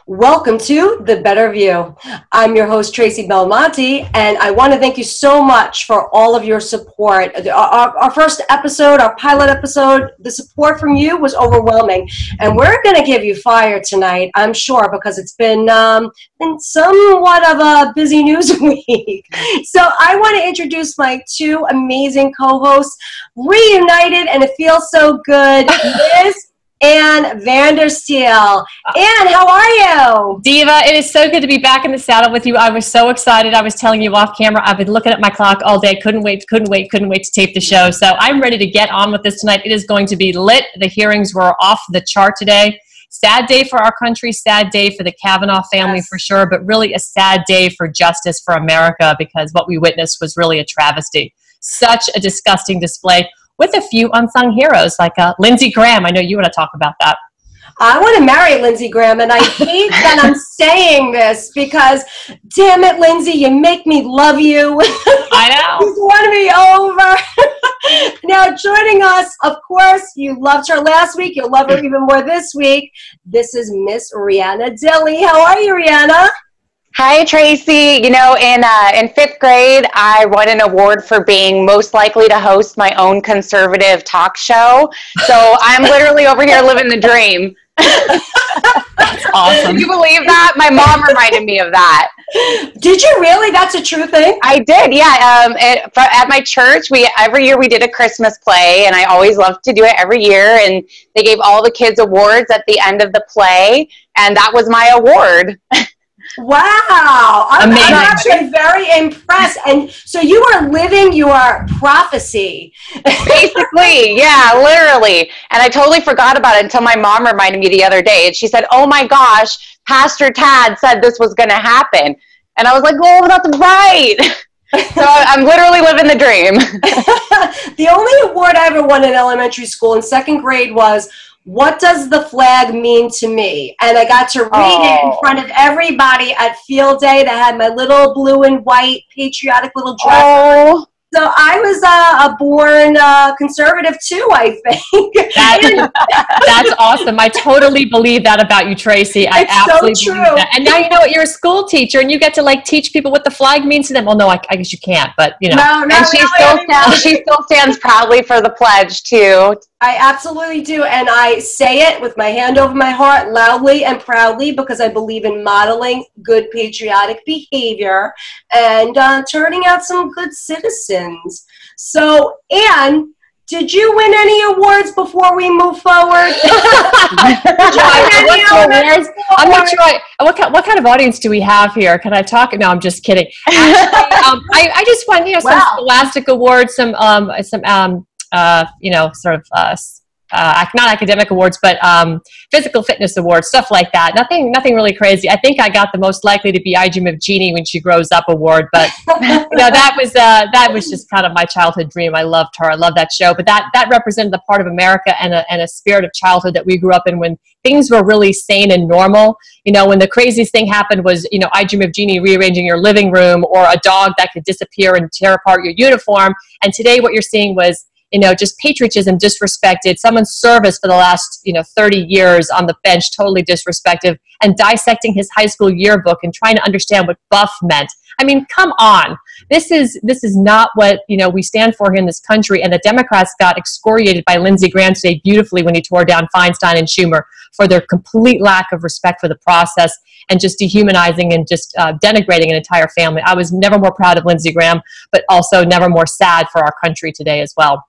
Welcome to The Better View. I'm your host, Tracy Belmonte, and I want to thank you so much for all of your support. Our first episode, our pilot episode, the support from you was overwhelming, and we're going to give you fire tonight, I'm sure, because it's been somewhat of a busy news week. So I want to introduce my two amazing co-hosts, reunited, and it feels so good. Liz and Vandersteel. Anne, how are you? Diva, it is so good to be back in the saddle with you. I was so excited. I was telling you off camera, I've been looking at my clock all day. Couldn't wait to tape the show. So I'm ready to get on with this tonight. It is going to be lit. The hearings were off the chart today. Sad day for our country, sad day for the Kavanaugh family for sure, but really a sad day for justice for America because what we witnessed was really a travesty. Such a disgusting display, with a few unsung heroes like Lindsey Graham. I know you want to talk about that. I want to marry Lindsey Graham, and I hate that I'm saying this because, damn it, Lindsey, you make me love you. I know. You want me over. Now, joining us, of course, you loved her last week. You'll love her even more this week. This is Miss Rihanna Dilley. How are you, Rihanna? Hi, Tracy. You know, in fifth grade, I won an award for being most likely to host my own conservative talk show. So I'm literally over here living the dream. That's awesome. Can you believe that? My mom reminded me of that. Did you really? That's a true thing? I did, yeah. At my church, every year we did a Christmas play, and I always loved to do it every year. And they gave all the kids awards at the end of the play, and that was my award. Wow. I'm actually very impressed. And so you are living your prophecy. Basically, yeah, literally. And I totally forgot about it until my mom reminded me the other day. And she said, oh my gosh, Pastor Tad said this was going to happen. And I was like, oh, that's right. So I'm literally living the dream. The only award I ever won in elementary school in second grade was, what does the flag mean to me? And I got to read it in front of everybody at field day that had my little blue and white patriotic little dress. Oh. So I was a born conservative too, I think. That's awesome. I totally believe that about you, Tracy. I absolutely believe that. And now you know what, you're a school teacher and you get to like teach people what the flag means to them. Well, no, I guess you can't, but you know. No, and she still stands proudly for the pledge too. I absolutely do, and I say it with my hand over my heart, loudly and proudly, because I believe in modeling good patriotic behavior and turning out some good citizens. So, Anne, did you win any awards before we move forward? I'm not sure. What kind of audience do we have here? Can I talk? No, I'm just kidding. Actually, I just won, some Scholastic awards, some not academic awards, but physical fitness awards, stuff like that. Nothing really crazy. I think I got the most likely to be Ijim Jeannie when she grows up award, but that was just kind of my childhood dream. I loved her. I love that show, but that represented the part of America and a spirit of childhood that we grew up in when things were really sane and normal. When the craziest thing happened was, Ijim Jeannie rearranging your living room or a dog that could disappear and tear apart your uniform. And today what you're seeing was, just patriotism disrespected, someone's service for the last, 30 years on the bench, totally disrespected, and dissecting his high school yearbook and trying to understand what buff meant. I mean, come on. This is not what, we stand for here in this country. And the Democrats got excoriated by Lindsey Graham today beautifully when he tore down Feinstein and Schumer for their complete lack of respect for the process and just dehumanizing and just denigrating an entire family. I was never more proud of Lindsey Graham, but also never more sad for our country today as well.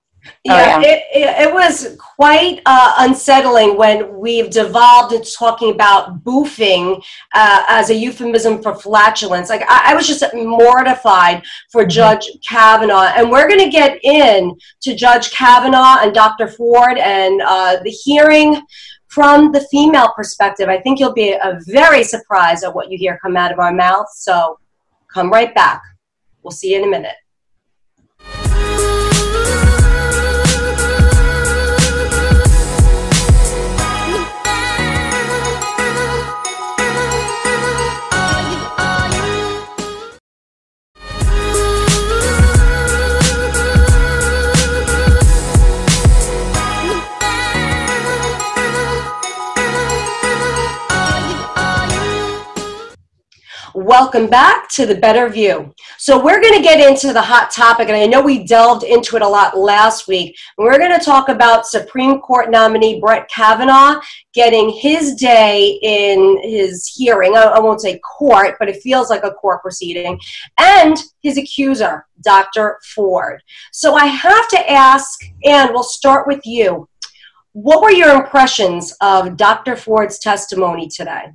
Yeah, it was quite unsettling when we've devolved into talking about boofing as a euphemism for flatulence. Like I was just mortified for Judge Kavanaugh, and we're going to get in to Judge Kavanaugh and Dr. Ford and the hearing from the female perspective. I think you'll be very surprised at what you hear come out of our mouths. So come right back. We'll see you in a minute. welcome back to The Better View. So we're going to get into the hot topic, and I know we delved into it a lot last week. We're going to talk about Supreme Court nominee Brett Kavanaugh getting his day in his hearing. I won't say court, but it feels like a court proceeding, and his accuser, Dr. Ford. So I have to ask, and we'll start with you. What were your impressions of Dr. Ford's testimony today?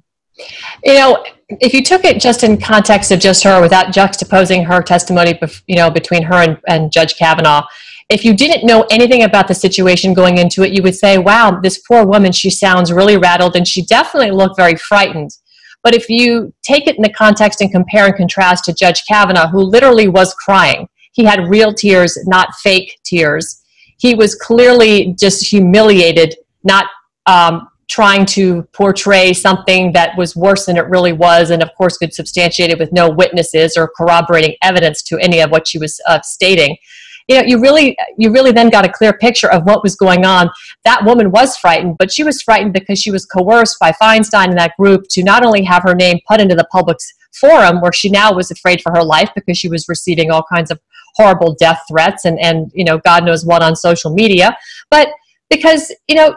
You know, if you took it just in context of just her without juxtaposing her testimony, between her and Judge Kavanaugh, if you didn't know anything about the situation going into it, you would say, wow, this poor woman, she sounds really rattled and she definitely looked very frightened. But if you take it in the context and compare and contrast to Judge Kavanaugh, who literally was crying, he had real tears, not fake tears. He was clearly just humiliated, not trying to portray something that was worse than it really was, and of course could substantiate it with no witnesses or corroborating evidence to any of what she was stating. You know, you really then got a clear picture of what was going on. That woman was frightened, but she was frightened because she was coerced by Feinstein and that group to not only have her name put into the public's forum, where she now was afraid for her life because she was receiving all kinds of horrible death threats and you know, God knows what on social media, but because, you know,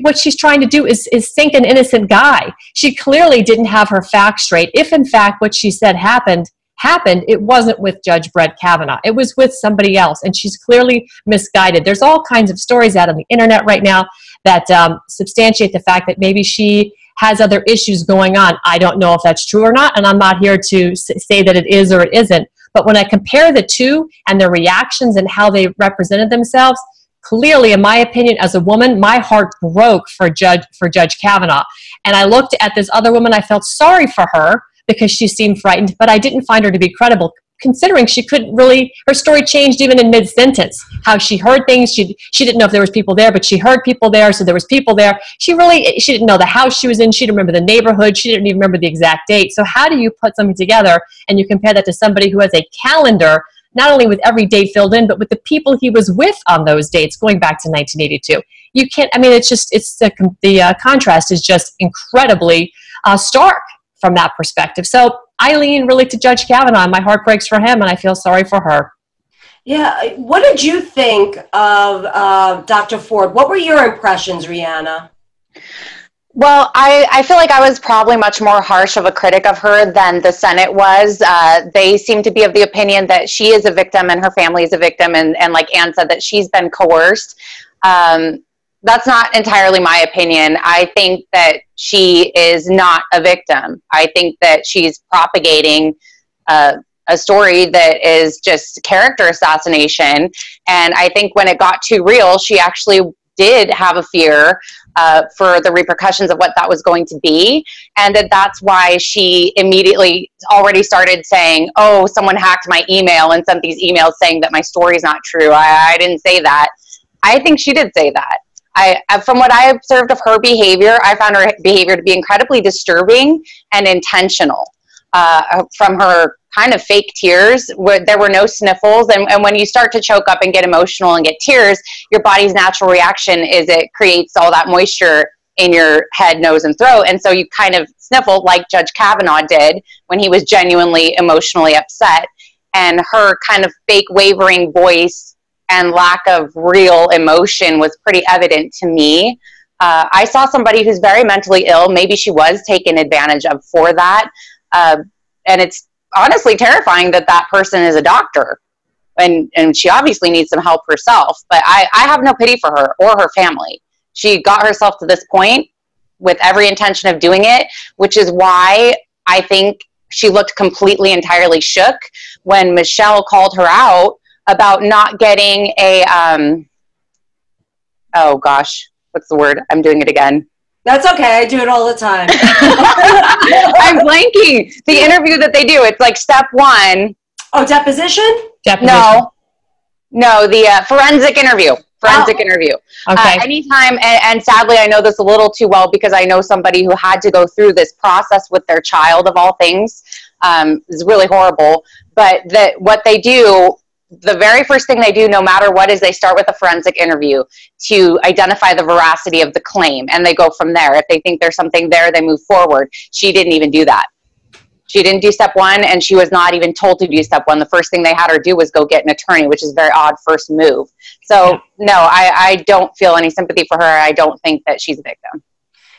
what she's trying to do is sink an innocent guy. She clearly didn't have her facts straight. If, in fact, what she said happened, it wasn't with Judge Brett Kavanaugh. It was with somebody else, and she's clearly misguided. There's all kinds of stories out on the internet right now that substantiate the fact that maybe she has other issues going on. I don't know if that's true or not, and I'm not here to say that it is or it isn't. But when I compare the two and their reactions and how they represented themselves, clearly, in my opinion, as a woman, my heart broke for Judge Kavanaugh. And I looked at this other woman, I felt sorry for her because she seemed frightened, but I didn't find her to be credible, considering she couldn't really, her story changed even in mid-sentence. How she heard things, she didn't know if there was people there, but she heard people there, so there was people there. She didn't know the house she was in, she didn't remember the neighborhood, she didn't even remember the exact date. So how do you put something together and you compare that to somebody who has a calendar, not only with every date filled in, but with the people he was with on those dates going back to 1982. You can't, I mean, it's the contrast is just incredibly stark from that perspective. So I lean really to Judge Kavanaugh, and my heart breaks for him, and I feel sorry for her. Yeah, what did you think of Dr. Ford? What were your impressions, Rihanna? Well, I feel like I was probably much more harsh of a critic of her than the Senate was. They seem to be of the opinion that she is a victim and her family is a victim, and like Ann said, that she's been coerced. That's not entirely my opinion. I think that she is not a victim. I think that she's propagating a story that is just character assassination. And I think when it got too real, she actually did have a fear for the repercussions of what that was going to be. And that's why she immediately already started saying, oh, someone hacked my email and sent these emails saying that my story is not true. I didn't say that. I think she did say that. From what I observed of her behavior, I found her behavior to be incredibly disturbing and intentional. From her kind of fake tears, where there were no sniffles, and when you start to choke up and get emotional and get tears, your body's natural reaction is it creates all that moisture in your head, nose, and throat, and so you kind of sniffle like Judge Kavanaugh did when he was genuinely emotionally upset. And her kind of fake wavering voice and lack of real emotion was pretty evident to me. I saw somebody who's very mentally ill. Maybe she was taken advantage of for that. And it's honestly terrifying that that person is a doctor. And she obviously needs some help herself. But I have no pity for her or her family. She got herself to this point with every intention of doing it, which is why I think she looked completely, entirely shook when Michelle called her out about not getting a, oh gosh, what's the word? I'm doing it again. That's okay. I do it all the time. I'm blanking. The interview that they do, it's like step one. Oh, deposition? No, the forensic interview. Interview. Okay. Anytime, and sadly, I know this a little too well because I know somebody who had to go through this process with their child, of all things. It's really horrible. But what they do, the very first thing they do, no matter what, is they start with a forensic interview to identify the veracity of the claim, and they go from there. If they think there's something there, they move forward. She didn't even do that. She didn't do step one, and she was not even told to do step one. The first thing they had her do was go get an attorney, which is a very odd first move. So no, I don't feel any sympathy for her. I don't think that she's a victim.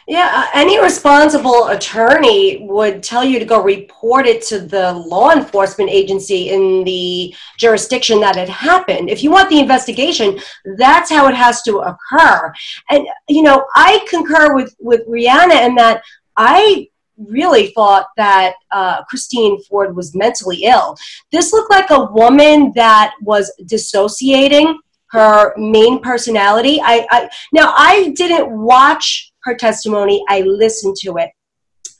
Yeah, any responsible attorney would tell you to go report it to the law enforcement agency in the jurisdiction that it happened. If you want the investigation, that's how it has to occur. And, you know, I concur with Rihanna in that I really thought that Christine Ford was mentally ill. This looked like a woman that was dissociating her main personality. Now, I didn't watch her testimony, I listened to it.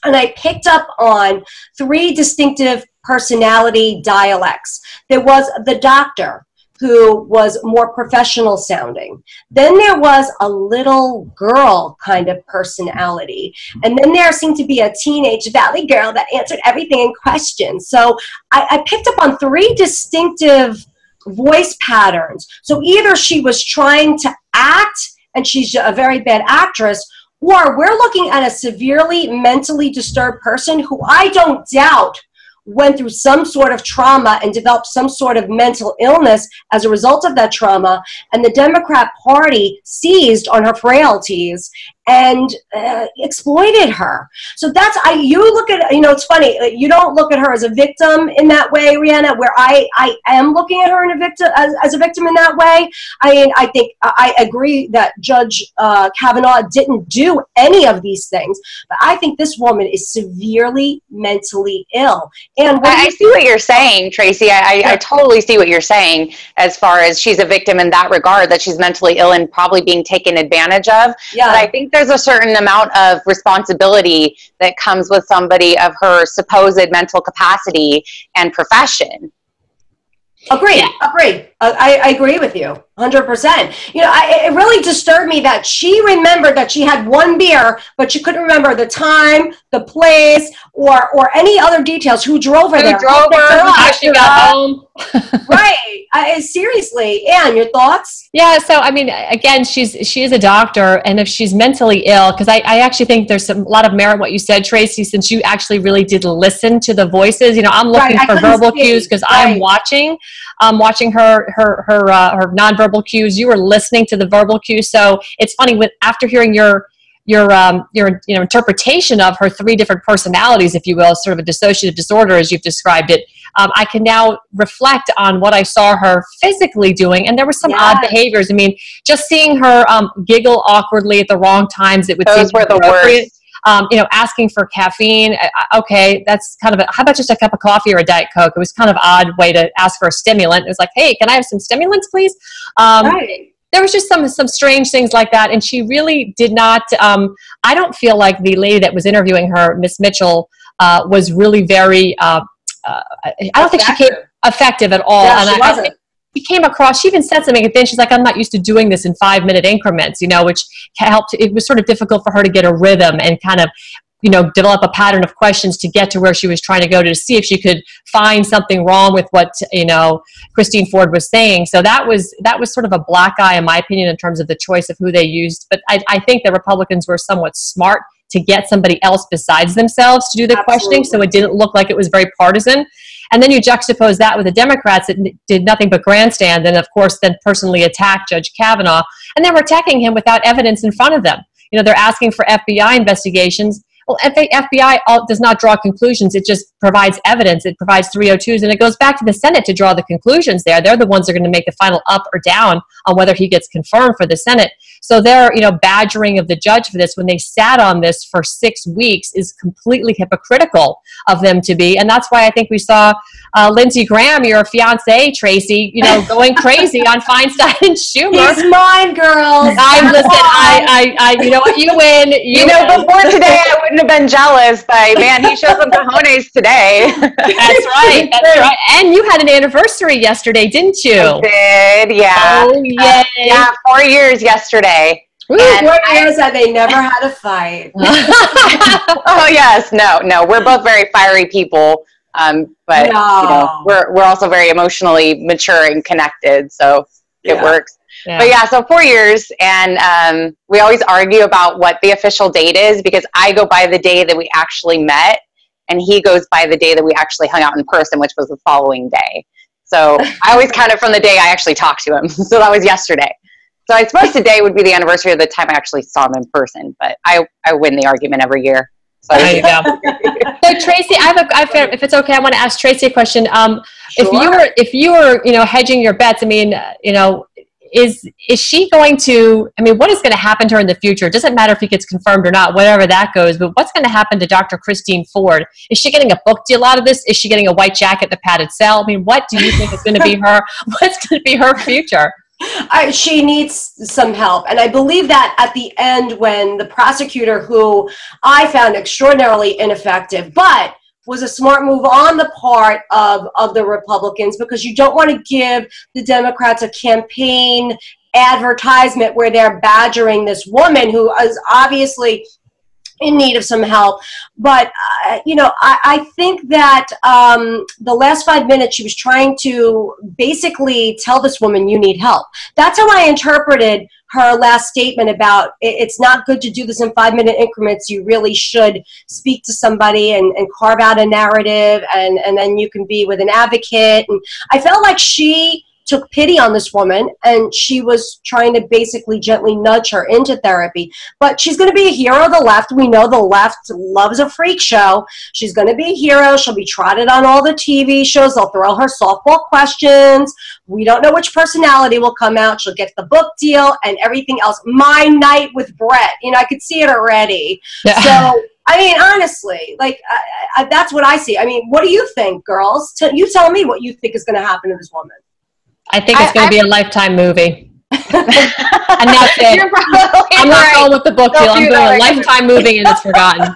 And I picked up on 3 distinctive personality dialects. There was the doctor, who was more professional sounding. Then there was a little girl kind of personality. And then there seemed to be a teenage valley girl that answered everything in questions. So I picked up on 3 distinctive voice patterns. So either she was trying to act and she's a very bad actress, or we're looking at a severely mentally disturbed person who I don't doubt went through some sort of trauma and developed some sort of mental illness as a result of that trauma, and the Democrat Party seized on her frailties and exploited her. So that's, you look at, you know, it's funny, you don't look at her as a victim in that way, Rihanna, where I am looking at her in a victim, as a victim in that way. I mean, I think, I agree that Judge Kavanaugh didn't do any of these things, but I think this woman is severely mentally ill. And I see what you're saying, Tracy. I totally see what you're saying as far as she's a victim in that regard, that she's mentally ill and probably being taken advantage of. Yeah. But I think there's a certain amount of responsibility that comes with somebody of her supposed mental capacity and profession. Agree. I agree with you 100%. You know, it really disturbed me that she remembered that she had 1 beer, but she couldn't remember the time, the place, or any other details. Who drove her there? Who drove her? How she got home? Right. Seriously. Anne, your thoughts? Yeah. So, I mean, again, she is a doctor, and if she's mentally ill, because I actually think there's a lot of merit in what you said, Tracy, since you actually really did listen to the voices. You know, I'm looking for verbal cues because I'm watching her nonverbal cues. You were listening to the verbal cues. So it's funny, after hearing your interpretation of her 3 different personalities, if you will, sort of a dissociative disorder as you've described it, I can now reflect on what I saw her physically doing, and there were some odd behaviors. I mean, just seeing her giggle awkwardly at the wrong times, it would seem were the worst. Asking for caffeine. Okay, that's kind of how about just a cup of coffee or a Diet Coke? It was kind of odd way to ask for a stimulant. It was like, hey, can I have some stimulants, please? There was just some strange things like that, and she really did not. I don't feel like the lady that was interviewing her, Miss Mitchell, was really very. I don't think she came effective at all. Yeah, and she wasn't. She came across, she even said something at the end, she's like, I'm not used to doing this in 5-minute increments, which helped. It was sort of difficult for her to get a rhythm and kind of, develop a pattern of questions to get to where she was trying to go to see if she could find something wrong with what, Christine Ford was saying. So that was sort of a black eye, in my opinion, in terms of the choice of who they used. But I think the Republicans were somewhat smart to get somebody else besides themselves to do the questioning, so it didn't look like it was very partisan. And then you juxtapose that with the Democrats that did nothing but grandstand and, of course, then personally attack Judge Kavanaugh. And they were attacking him without evidence in front of them. They're asking for FBI investigations. Well, FBI does not draw conclusions. It just provides evidence. It provides 302s, and it goes back to the Senate to draw the conclusions there. They're the ones that are going to make the final up or down on whether he gets confirmed for the Senate. So their, badgering of the judge for this when they sat on this for 6 weeks is completely hypocritical of them to be. And that's why I think we saw Lindsey Graham, your fiance, Tracy, going crazy on Feinstein and Schumer. He's mine, girls. You know what? You win. Before today, I wouldn't have been jealous, but man, he showed some cojones today. That's right. And you had an anniversary yesterday, didn't you? I did, yeah. Oh, yay. Yeah, 4 years yesterday. Ooh, 4 years that they never had a fight. Oh yes, no, we're both very fiery people, but we're also very emotionally mature and connected, so it works. Yeah. But yeah, so 4 years, and we always argue about what the official date is, because I go by the day that we actually met, and he goes by the day that we actually hung out in person, which was the following day. So I always count it from the day I actually talked to him. So that was yesterday. So I suppose today would be the anniversary of the time I actually saw him in person, but I win the argument every year. So there you go. So Tracy, if it's okay, I want to ask Tracy a question. Sure. If you were, hedging your bets, I mean, is she going to, what is going to happen to her in the future? It doesn't matter if he gets confirmed or not, whatever that goes, but what's going to happen to Dr. Christine Ford? Is she getting a book deal out of this? Is she getting a white jacket, the padded cell? What do you think is going to be what's going to be her future? She needs some help. And I believe that at the end, when the prosecutor, who I found extraordinarily ineffective, but was a smart move on the part of the Republicans, because you don't want to give the Democrats a campaign advertisement where they're badgering this woman who is obviously in need of some help. But, I think that the last 5 minutes she was trying to basically tell this woman, you need help. That's how I interpreted her last statement about it's not good to do this in 5-minute increments. You really should speak to somebody and carve out a narrative, and then you can be with an advocate. And I felt like she took pity on this woman, and she was trying to basically gently nudge her into therapy. But she's going to be a hero of the left. We know the left loves a freak show. She's going to be a hero. She'll be trotted on all the TV shows. They'll throw her softball questions. We don't know which personality will come out. She'll get the book deal and everything else. My night with Brett. I could see it already. Yeah. So, honestly, that's what I see. What do you think, girls? You tell me what you think is going to happen to this woman. I think it's going to be a Lifetime movie. And that's it. I'm not going with the book deal. I'm doing a Lifetime movie, and it's forgotten.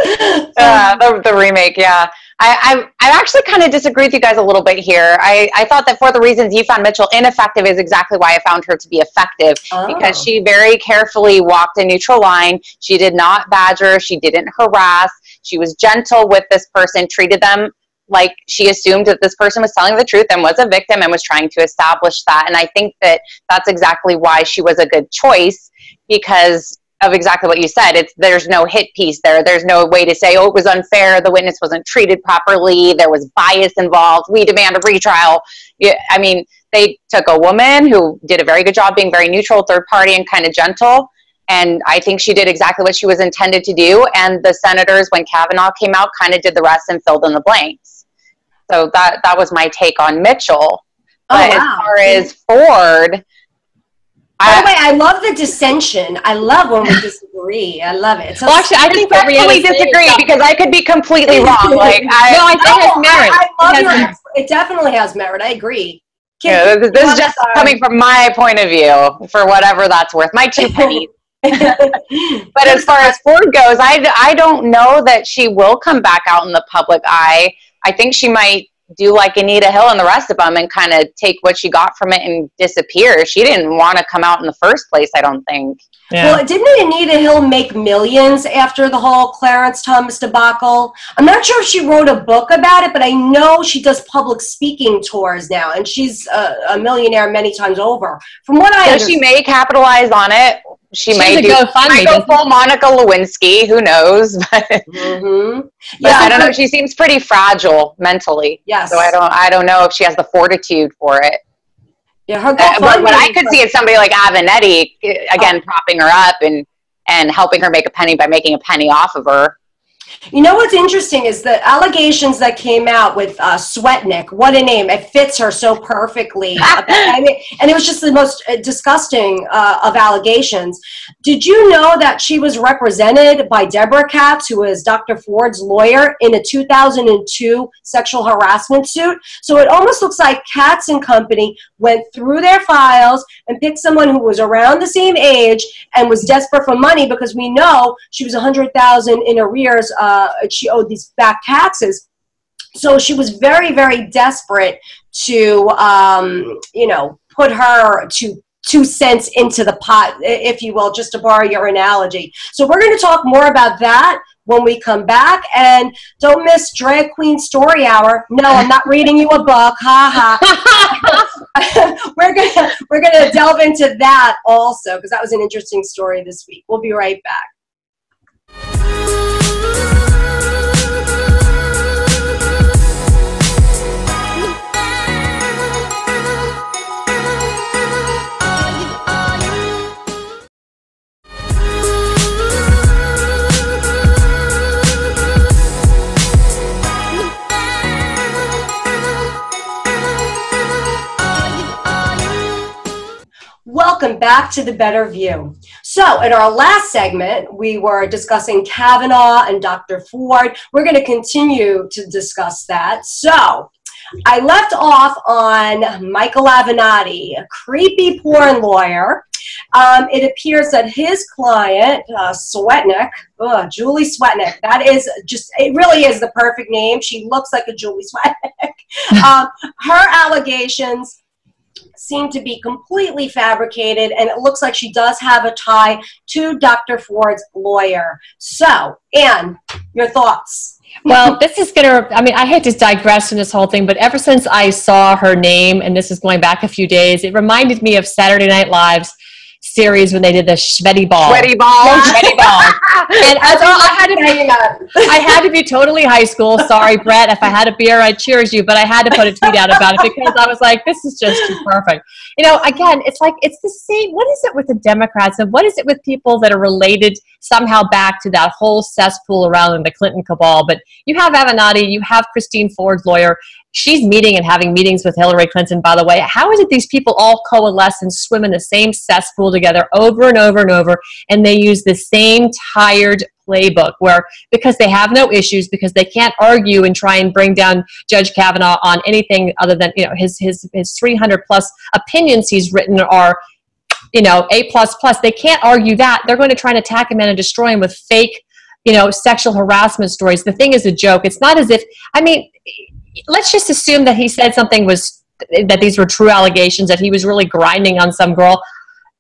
The remake, yeah. I actually kind of disagree with you guys a little bit here. I thought that for the reasons you found Mitchell ineffective is exactly why I found her to be effective, because she very carefully walked a neutral line. She did not badger. She didn't harass. She was gentle with this person, treated them like she assumed that this person was telling the truth and was a victim and was trying to establish that. And I think that that's exactly why she was a good choice, because of exactly what you said. There's no hit piece there. There's no way to say, oh, it was unfair. The witness wasn't treated properly. There was bias involved. We demand a retrial. They took a woman who did a very good job being very neutral, third party, and kind of gentle. And I think she did exactly what she was intended to do. And the senators, when Kavanaugh came out, kind of did the rest and filled in the blanks. So that was my take on Mitchell. But as far as Ford, by the way, I love the dissension. I love when we disagree. I love it. So actually, I think we disagree because I could be completely wrong. I think it has merit. I love it definitely has merit. I agree. This is just coming from my point of view, for whatever that's worth. My 2 pennies. But as far as Ford goes, I don't know that she will come back out in the public eye. I think she might do like Anita Hill and the rest of them and kind of take what she got from it and disappear. She didn't want to come out in the first place, I don't think. Yeah. Well, didn't Anita Hill make millions after the whole Clarence Thomas debacle? I'm not sure if she wrote a book about it, but I know she does public speaking tours now, and she's a millionaire many times over. From what I understand. She may capitalize on it. She might go full Monica Lewinsky. Who knows? But I don't know. She seems pretty fragile mentally. Yes. So I don't know if she has the fortitude for it. Yeah, her what I could see is somebody like Avenatti, again, propping her up and helping her make a penny by making a penny off of her. You know what's interesting is the allegations that came out with Swetnick. What a name. It fits her so perfectly. And it was just the most disgusting of allegations. Did you know that she was represented by Deborah Katz, who is Dr. Ford's lawyer, in a 2002 sexual harassment suit? So it almost looks like Katz and company went through their files and picked someone who was around the same age and was desperate for money, because we know she was $100,000 in arrears. She owed these back taxes. So she was very, very desperate to, put her 2 cents into the pot, if you will, just to borrow your analogy. So we're going to talk more about that when we come back. And don't miss Drag Queen Story Hour. No, I'm not reading you a book. Ha ha. We're gonna delve into that also, because that was an interesting story this week. We'll be right back. welcome back to The Better View. So in our last segment, we were discussing Kavanaugh and Dr. Ford. We're going to continue to discuss that. So I left off on Michael Avenatti, a creepy porn lawyer. It appears that his client, Swetnick, Julie Swetnick, that is just, it really is the perfect name. She looks like a Julie Swetnick. Her allegations seem to be completely fabricated, and it looks like she does have a tie to Dr. Ford's lawyer. So, Anne, your thoughts? Well, this is going to, I mean, I hate to digress from this whole thing, but ever since I saw her name, and this is going back a few days, it reminded me of Saturday Night Live's series when they did the sweaty ball. Sweaty ball. Sweaty ball. And I had to be totally high school. Sorry, Brett. If I had a beer, I'd cheers you, but I had to put a tweet out about it because I was like, this is just too perfect. You know, again, it's like, it's the same. What is it with the Democrats and what is it with people that are related somehow back to that whole cesspool around the Clinton cabal? But you have Avenatti, you have Christine Ford's lawyer. She's meeting and having meetings with Hillary Clinton, by the way. How is it these people all coalesce and swim in the same cesspool together over and over and over, and they use the same tired playbook where, because they have no issues, because they can't argue and try and bring down Judge Kavanaugh on anything other than, you know, his 300 plus opinions he's written are, you know, A++. They can't argue that. They're going to try and attack him and destroy him with fake, you know, sexual harassment stories. The thing is a joke. It's not as if, I mean, let's just assume that he said something that these were true allegations, that he was really grinding on some girl.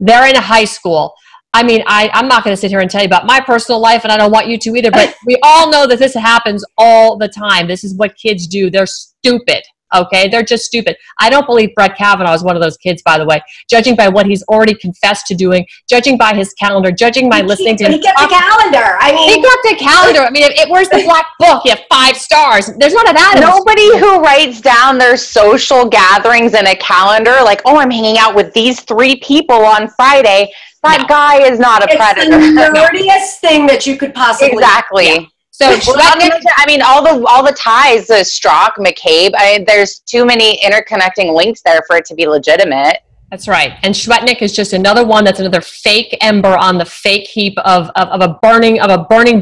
They're in a high school. I mean, I'm not going to sit here and tell you about my personal life, and I don't want you to either, but we all know that this happens all the time. This is what kids do. They're stupid. Okay, they're just stupid. I don't believe Brett Kavanaugh is one of those kids, by the way, judging by what he's already confessed to doing, judging by his calendar, judging by listening to him. He kept the calendar. I mean, he kept the calendar. I mean, where's the black book? You have 5 stars. There's none of that. Nobody who writes down their social gatherings in a calendar, like, oh, I'm hanging out with these 3 people on Friday. That guy is not a predator. It's the nerdiest thing that you could possibly. Exactly. Yeah. So, I mean, all the ties, the Strzok, McCabe, there's too many interconnecting links there for it to be legitimate. That's right. And Swetnick is just another one that's another fake ember on the fake heap of a burning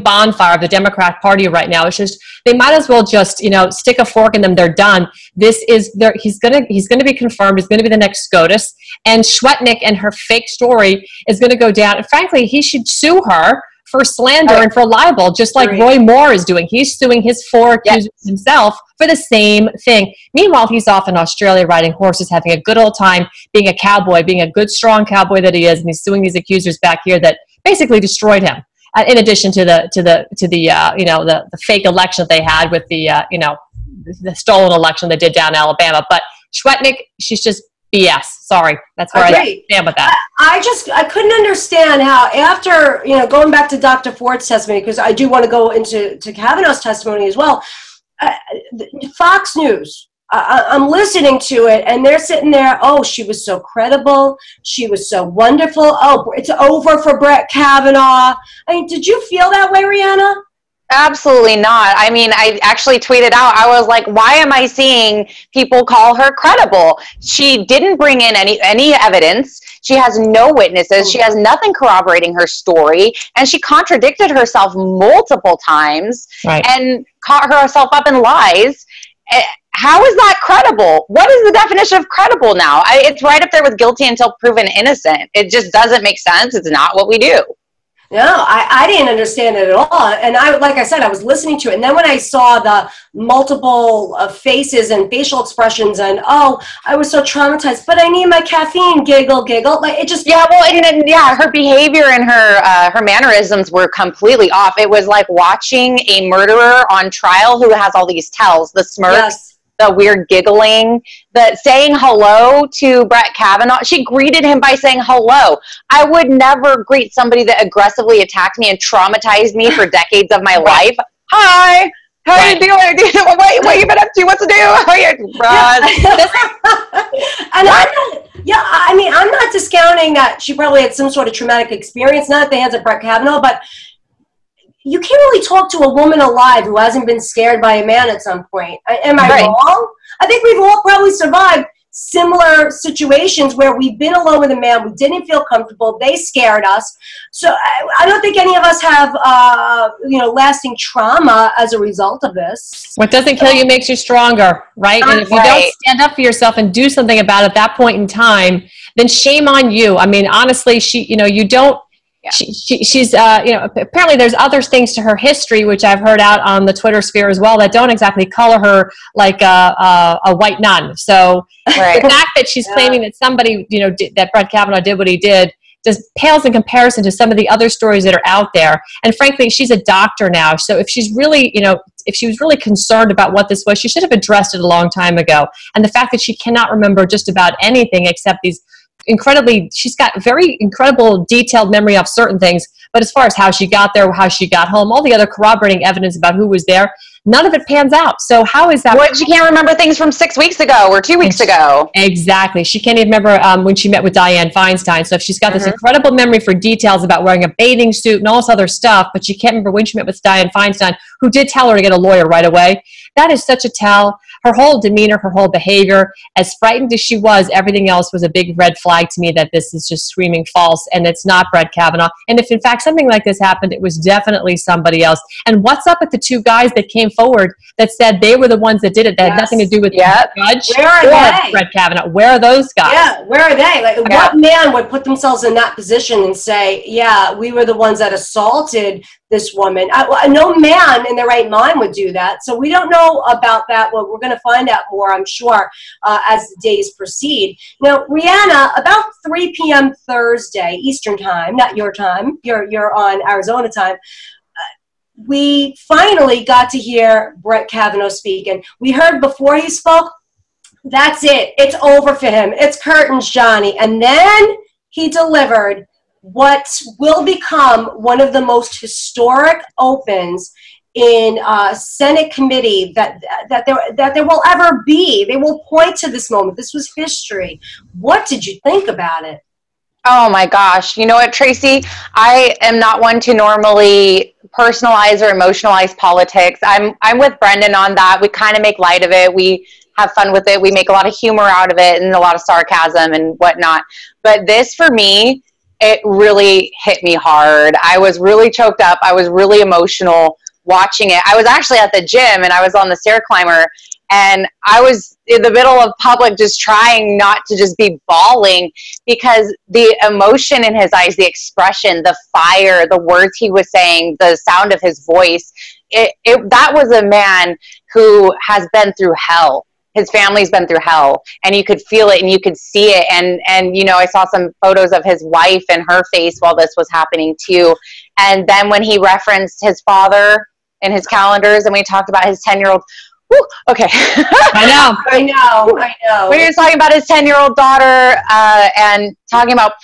bonfire of the Democrat Party right now. It's just, they might as well just, you know, stick a fork in them. They're done. He's gonna be confirmed. He's gonna be the next SCOTUS. And Swetnick and her fake story is gonna go down. And frankly, he should sue her for slander and for libel, just like Roy Moore is doing. He's suing his 4 accusers himself for the same thing. Meanwhile, he's off in Australia riding horses, having a good old time, being a cowboy, being a good, strong cowboy that he is, and he's suing these accusers back here that basically destroyed him. In addition to the fake election that they had with the the stolen election they did down in Alabama. But Swetnick, she's just BS. Sorry. That's where I stand with that. I couldn't understand how after, you know, going back to Dr. Ford's testimony, because I do want to go into Kavanaugh's testimony as well. Fox News, I'm listening to it and they're sitting there. Oh, she was so credible. She was so wonderful. Oh, it's over for Brett Kavanaugh. I mean, did you feel that way, Rihanna? Absolutely not. I mean, I actually tweeted out, I was like, why am I seeing people call her credible? She didn't bring in any evidence. She has no witnesses. She has nothing corroborating her story. And she contradicted herself multiple times and caught herself up in lies. How is that credible? What is the definition of credible now? It's right up there with guilty until proven innocent. It just doesn't make sense. It's not what we do. No, I didn't understand it at all. And like I said, I was listening to it. And then when I saw the multiple faces and facial expressions and, oh, I was so traumatized, but I need my caffeine, giggle, giggle. Like it just. Yeah, well, her behavior and her mannerisms were completely off. It was like watching a murderer on trial who has all these tells, the smirks. The weird giggling, the saying hello to Brett Kavanaugh. She greeted him by saying hello. I would never greet somebody that aggressively attacked me and traumatized me for decades of my life. Hi, how you doing? What you been up to? What's new? How are you? And I'm not discounting that she probably had some sort of traumatic experience, not at the hands of Brett Kavanaugh, but you can't really talk to a woman alive who hasn't been scared by a man at some point. Am I wrong? I think we've all probably survived similar situations where we've been alone with a man, we didn't feel comfortable, they scared us. So I don't think any of us have, lasting trauma as a result of this. What doesn't kill you makes you stronger, right? And if you don't stand up for yourself and do something about it at that point in time, then shame on you. I mean, honestly, you don't. Yeah. She's apparently there's other things to her history, which I've heard out on the Twitter sphere as well, that don't exactly color her like a white nun. So the fact that she's claiming that somebody, that Brett Kavanaugh did what he did, just pales in comparison to some of the other stories that are out there. And frankly, she's a doctor now. So if she's really, if she was really concerned about what this was, she should have addressed it a long time ago. And the fact that she cannot remember just about anything except these she's got very incredible detailed memory of certain things, but as far as how she got there, how she got home, all the other corroborating evidence about who was there, none of it pans out. So how is that? What, she can't remember things from 6 weeks ago or 2 weeks ago. Exactly. She can't even remember when she met with Dianne Feinstein. So if she's got this incredible memory for details about wearing a bathing suit and all this other stuff, but she can't remember when she met with Dianne Feinstein, who did tell her to get a lawyer right away, that is such a tell. Her whole demeanor, her whole behavior, as frightened as she was, everything else was a big red flag to me that this is just screaming false, and it's not Brett Kavanaugh. And if in fact something like this happened, it was definitely somebody else. And what's up with the two guys that came forward that said they were the ones that did it, that had nothing to do with the judge? Where are they? Brett Kavanaugh. Where are those guys? Yeah, where are they? Like, what man would put themselves in that position and say, yeah, we were the ones that assaulted this woman? No man in their right mind would do that. So we don't know about that. Well, we're going to find out more, I'm sure, as the days proceed. Now, Rihanna, about 3 p.m. Thursday, Eastern time, not your time, you're on Arizona time, we finally got to hear Brett Kavanaugh speak. And we heard before he spoke, that's it. It's over for him. It's curtains, Johnny. And then he delivered what will become one of the most historic opens in Senate committee that there will ever be. They will point to this moment. This was history. What did you think about it? Oh my gosh. You know what, Tracy? I am not one to normally personalize or emotionalize politics. I'm with Brendan on that. We kind of make light of it. We have fun with it. We make a lot of humor out of it and a lot of sarcasm and whatnot. But this, for me, it really hit me hard. I was really choked up. I was really emotional watching it. I was actually at the gym and I was on the stair climber and I was in the middle of public just trying not to just be bawling because the emotion in his eyes, the expression, the fire, the words he was saying, the sound of his voice, that was a man who has been through hell. His family's been through hell, and you could feel it and you could see it. And I saw some photos of his wife and her face while this was happening too. And then when he referenced his father in his calendars and we talked about his 10-year-old, okay. I know. When he was talking about his 10-year-old daughter and talking about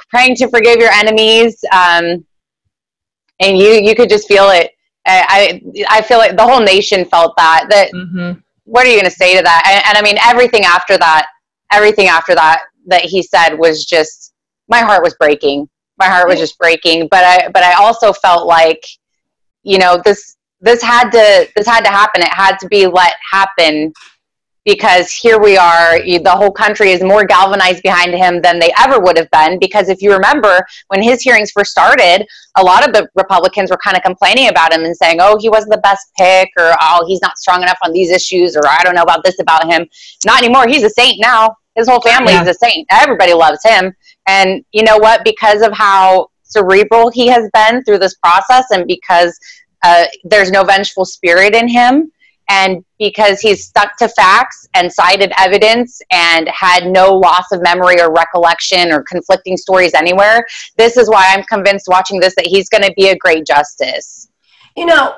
praying to forgive your enemies, and you could just feel it. I feel like the whole nation felt that. What are you going to say to that? And I mean, everything after that that he said was just, my heart was breaking. My heart was just breaking. But I also felt like, this had to happen. It had to be let happen because here we are. The whole country is more galvanized behind him than they ever would have been. Because if you remember, when his hearings first started, a lot of the Republicans were kind of complaining about him and saying, oh, he wasn't the best pick, or oh, he's not strong enough on these issues, or I don't know about this about him. Not anymore. He's a saint now. His whole family is a saint. Everybody loves him. And you know what? Because of how cerebral he has been through this process, and because there's no vengeful spirit in him, and because he's stuck to facts and cited evidence and had no loss of memory or recollection or conflicting stories anywhere, this is why I'm convinced watching this that he's going to be a great justice.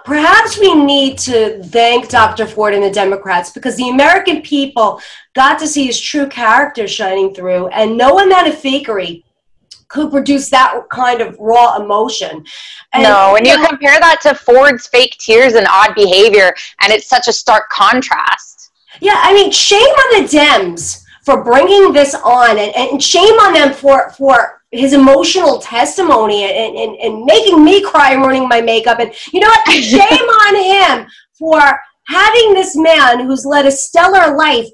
Perhaps we need to thank Dr. Ford and the Democrats because the American people got to see his true character shining through, and no amount of fakery could produce that kind of raw emotion. And you compare that to Ford's fake tears and odd behavior, and it's such a stark contrast. Yeah, I mean, shame on the Dems for bringing this on, and shame on them for his emotional testimony and making me cry and ruining my makeup. And you know what? Shame on him for having this man who's led a stellar life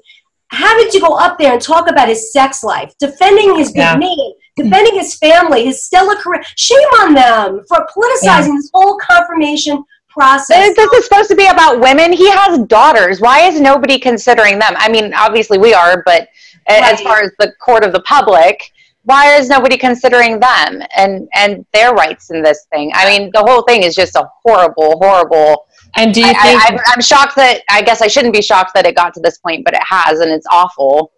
having to go up there and talk about his sex life, defending his good name, defending his family, his stellar career. Shame on them for politicizing this whole confirmation process. This is supposed to be about women. He has daughters. Why is nobody considering them? I mean, obviously we are, but as far as the court of the public, why is nobody considering them and their rights in this thing? I mean, the whole thing is just a horrible. And do you think... I'm shocked that, I guess I shouldn't be shocked that it got to this point, but it has, and it's awful.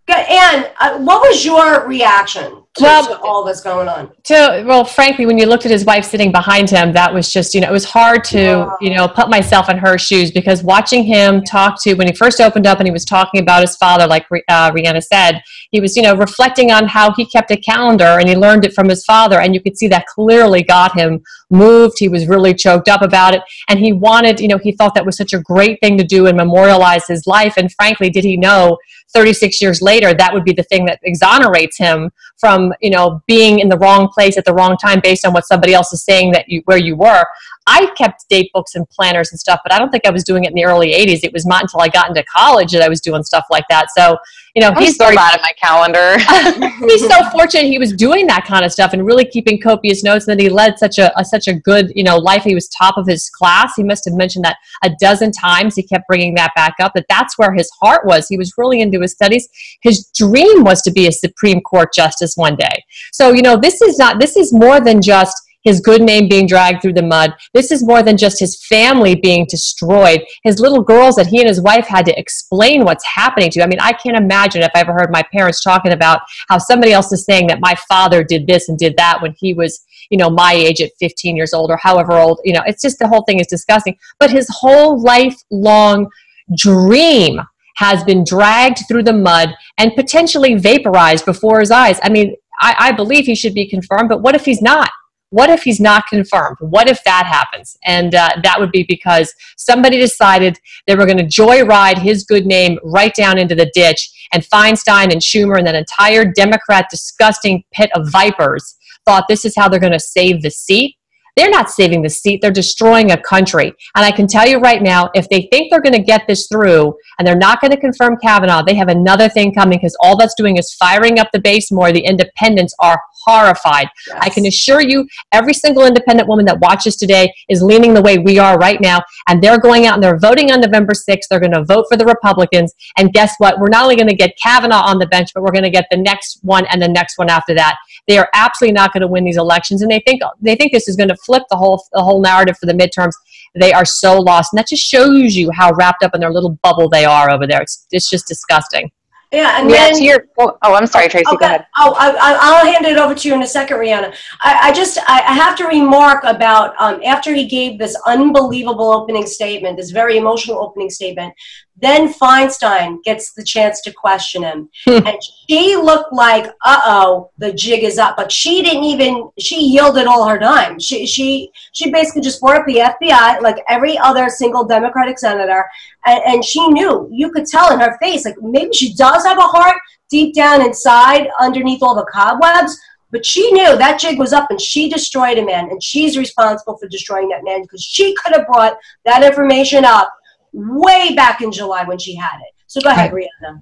Anne, what was your reaction to all this going on? Well, frankly, when you looked at his wife sitting behind him, that was just, it was hard to, put myself in her shoes, because watching him talk to, when he first opened up and he was talking about his father, like Rihanna said, he was, reflecting on how he kept a calendar and he learned it from his father. And you could see that clearly got him moved. He was really choked up about it. And he wanted, he thought that was such a great thing to do and memorialize his life. And frankly, did he know 36 years later, that would be the thing that exonerates him from, being in the wrong place at the wrong time based on what somebody else is saying where you were. I kept date books and planners and stuff, but I don't think I was doing it in the early 80s. It was not until I got into college that I was doing stuff like that. So, he's so bad at my calendar. He's so fortunate he was doing that kind of stuff and really keeping copious notes, and that he led such a good, life. He was top of his class. He must have mentioned that a dozen times. He kept bringing that back up, that's where his heart was. He was really into his studies. His dream was to be a Supreme Court justice one day. So, this is more than just his good name being dragged through the mud. This is more than just his family being destroyed. His little girls that he and his wife had to explain what's happening to. I mean, I can't imagine if I ever heard my parents talking about how somebody else is saying that my father did this and did that when he was, my age at 15 years old or however old. It's just, the whole thing is disgusting. But his whole lifelong dream has been dragged through the mud and potentially vaporized before his eyes. I mean, I believe he should be confirmed, but what if he's not? What if he's not confirmed? What if that happens? And that would be because somebody decided they were going to joyride his good name right down into the ditch, and Feinstein and Schumer and that entire Democrat disgusting pit of vipers thought this is how they're going to save the seat. They're not saving the seat. They're destroying a country. And I can tell you right now, if they think they're going to get this through and they're not going to confirm Kavanaugh, they have another thing coming, because all that's doing is firing up the base more. The independents are horrified. Yes. I can assure you, every single independent woman that watches today is leaning the way we are right now. And they're going out and they're voting on November 6th. They're going to vote for the Republicans. And guess what? We're not only going to get Kavanaugh on the bench, but we're going to get the next one and the next one after that. They are absolutely not going to win these elections. And they think this is going to flip the whole narrative for the midterms. They are so lost. And that just shows you how wrapped up in their little bubble they are over there. It's just disgusting. Yeah, and then I'm sorry, Tracy. Okay. Go ahead. I'll hand it over to you in a second, Rihanna. I have to remark about after he gave this unbelievable opening statement, this very emotional opening statement, then Feinstein gets the chance to question him, and she looked like, the jig is up. But she yielded all her time. She basically just brought up the FBI like every other single Democratic senator, and she knew. You could tell in her face, like maybe she does have a heart deep down inside underneath all the cobwebs, but she knew that jig was up and she destroyed a man, and she's responsible for destroying that man, because she could have brought that information up way back in July when she had it. So go ahead, Rihanna.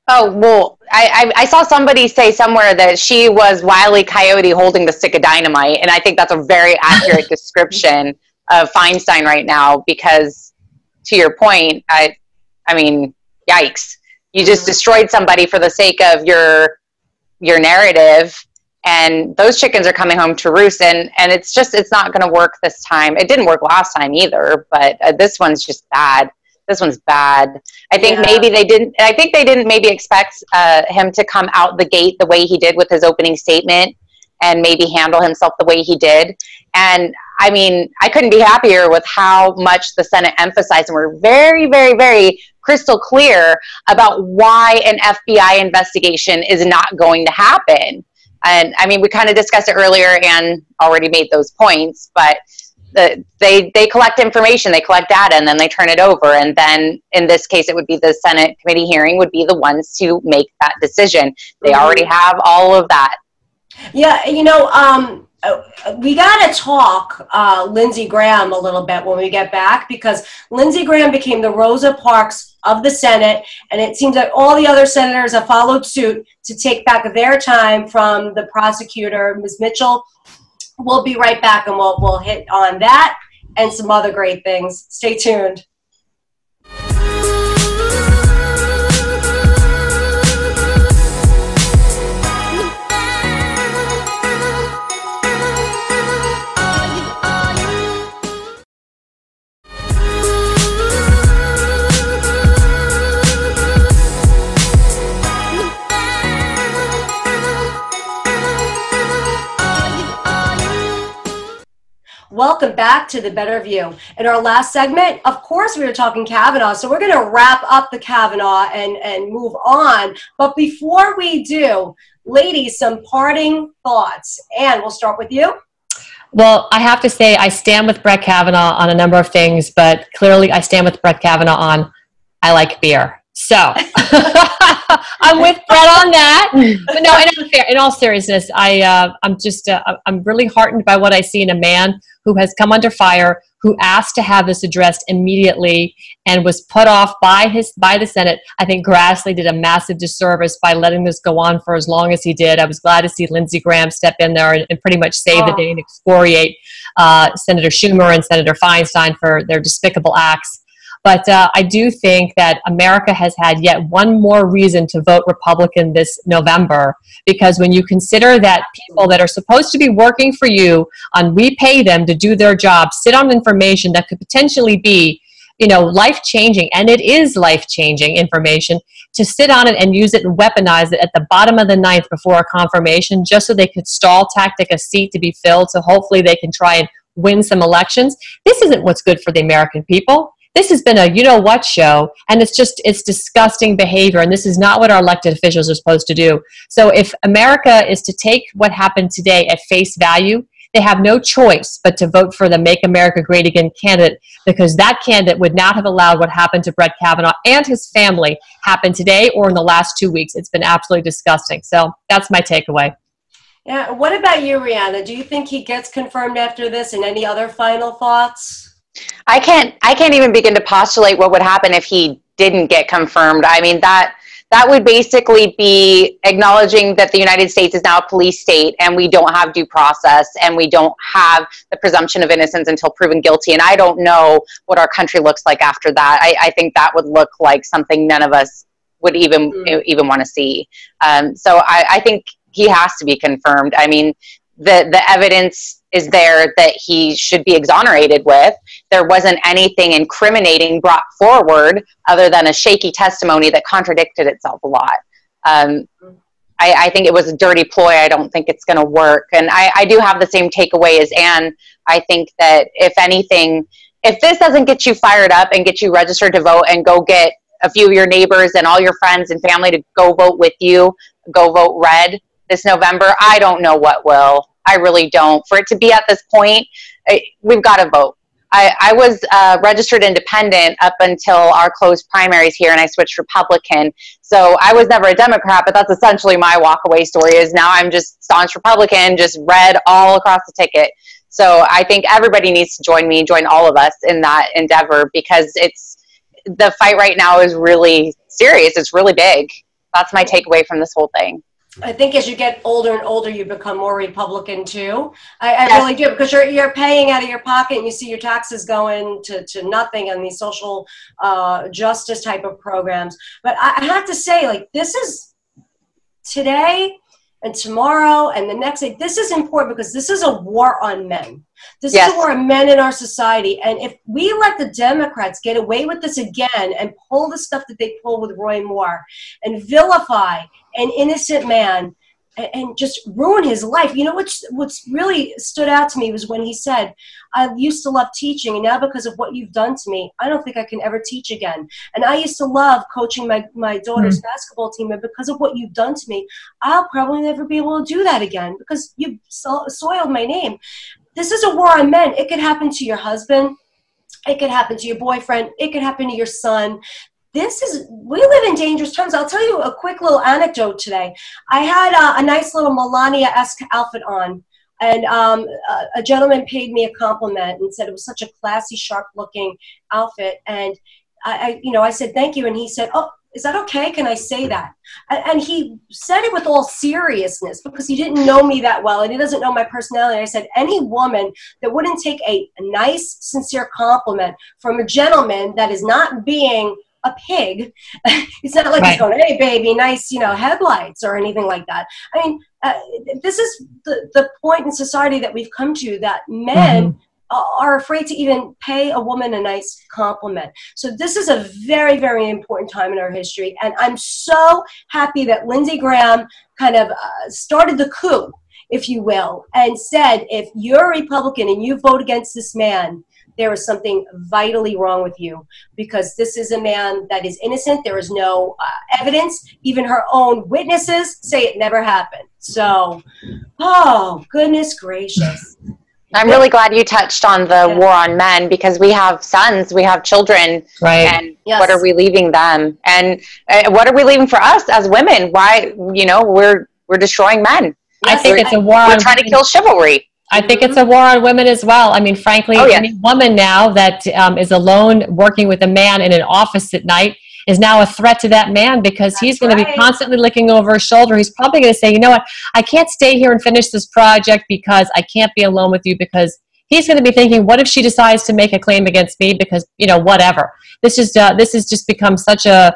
Oh, well, I saw somebody say somewhere that she was Wile E. Coyote holding the stick of dynamite, and I think that's a very accurate description of Feinstein right now, because to your point, I mean, yikes. You just destroyed somebody for the sake of your narrative, and those chickens are coming home to roost, and it's not going to work this time. It didn't work last time either, but this one's just bad. This one's bad. I think maybe they didn't maybe expect him to come out the gate the way he did with his opening statement, and maybe handle himself the way he did. And I mean, I couldn't be happier with how much the Senate emphasized, and we're very, very, very crystal clear about why an FBI investigation is not going to happen. And I mean, we kind of discussed it earlier and already made those points, but they collect information, they collect data, and then they turn it over. And then in this case, it would be the Senate committee hearing would be the ones to make that decision. They already have all of that. Yeah, we got to talk Lindsey Graham a little bit when we get back, because Lindsey Graham became the Rosa Parks of the Senate, and it seems like all the other senators have followed suit to take back their time from the prosecutor, Ms. Mitchell. We'll be right back, and we'll hit on that and some other great things. Stay tuned. Welcome back to The Better View. In our last segment, of course, we were talking Kavanaugh, so we're going to wrap up the Kavanaugh and move on. But before we do, ladies, some parting thoughts. Anne, we'll start with you. Well, I have to say I stand with Brett Kavanaugh on a number of things, but clearly I stand with Brett Kavanaugh on I like beer. So I'm with Brett on that. But no, in all seriousness, I'm really heartened by what I see in a man who has come under fire, who asked to have this addressed immediately and was put off by the Senate. I think Grassley did a massive disservice by letting this go on for as long as he did. I was glad to see Lindsey Graham step in there and pretty much save the day and excoriate Senator Schumer and Senator Feinstein for their despicable acts. But I do think that America has had yet one more reason to vote Republican this November, because when you consider that people that are supposed to be working for you, we pay them to do their job, sit on information that could potentially be, life-changing, and it is life-changing information, to sit on it and use it and weaponize it at the bottom of the ninth before a confirmation, just so they could stall tactic a seat to be filled, so hopefully they can try and win some elections. This isn't what's good for the American people. This has been a you-know-what show, and it's disgusting behavior, and this is not what our elected officials are supposed to do. So if America is to take what happened today at face value, they have no choice but to vote for the Make America Great Again candidate, because that candidate would not have allowed what happened to Brett Kavanaugh and his family happen today or in the last 2 weeks. It's been absolutely disgusting. So that's my takeaway. Yeah. What about you, Rihanna? Do you think he gets confirmed after this, and any other final thoughts? I can't even begin to postulate what would happen if he didn't get confirmed. I mean, that would basically be acknowledging that the United States is now a police state, and we don't have due process, and we don't have the presumption of innocence until proven guilty. And I don't know what our country looks like after that. I think that would look like something none of us would even want to see. So I think he has to be confirmed. I mean, the evidence is there that he should be exonerated with. There wasn't anything incriminating brought forward other than a shaky testimony that contradicted itself a lot. I think it was a dirty ploy. I don't think it's going to work. And I do have the same takeaway as Anne. I think that if anything, if this doesn't get you fired up and get you registered to vote and go get a few of your neighbors and all your friends and family to go vote with you, go vote red this November, I don't know what will. I really don't. For it to be at this point, we've got to vote. I was registered independent up until our closed primaries here, and I switched Republican. So I was never a Democrat, but that's essentially my walkaway story, is now I'm just staunch Republican, just red all across the ticket. So I think everybody needs to join all of us in that endeavor, because the fight right now is really serious. It's really big. That's my takeaway from this whole thing. I think as you get older and older, you become more Republican too. I really do, because you're paying out of your pocket, and you see your taxes going to nothing on these social justice type of programs. But I have to say, like, this is today and tomorrow and the next day. This is important, because this is a war on men. This is a war on men in our society. And if we let the Democrats get away with this again and pull the stuff that they pull with Roy Moore and vilify an innocent man and just ruin his life. You know, what's really stood out to me was when he said, I used to love teaching, and now because of what you've done to me, I don't think I can ever teach again. And I used to love coaching my daughter's basketball team, and because of what you've done to me, I'll probably never be able to do that again, because you've soiled my name. This is a war on men. It could happen to your husband. It could happen to your boyfriend. It could happen to your son. We live in dangerous times. I'll tell you a quick little anecdote today. I had a nice little Melania-esque outfit on And a gentleman paid me a compliment and said it was such a classy, sharp-looking outfit. And I said, thank you. And he said, oh, is that okay? Can I say that? And he said it with all seriousness because he didn't know me that well and he doesn't know my personality. I said, any woman that wouldn't take a nice, sincere compliment from a gentleman that is not being a pig, it's not like he's going, hey, baby, nice, headlights or anything like that. I mean, this is the point in society that we've come to, that men are afraid to even pay a woman a nice compliment. So this is a very, very important time in our history. And I'm so happy that Lindsey Graham kind of started the coup, if you will, and said, if you're a Republican and you vote against this man, there is something vitally wrong with you, because this is a man that is innocent. There is no evidence. Even her own witnesses say it never happened. So, oh, goodness gracious. I'm really glad you touched on the war on men, because we have sons, we have children, and what are we leaving them? And what are we leaving for us as women? Why, we're destroying men. I think it's a war on women. We're trying to kill chivalry. I think it's a war on women as well. I mean, frankly, any woman now that is alone working with a man in an office at night is now a threat to that man, because he's going to be constantly looking over his shoulder. He's probably going to say, you know what, I can't stay here and finish this project because I can't be alone with you, because he's going to be thinking, what if she decides to make a claim against me, because, whatever. This has just become such a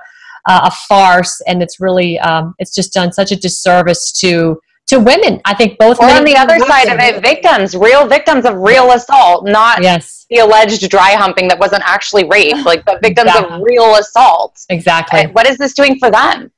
farce, and it's really, it's just done such a disservice to women. I think both. Or on the other side of it, real victims of real assault, not the alleged dry humping that wasn't actually rape, like the victims of real assault. Exactly. What is this doing for them?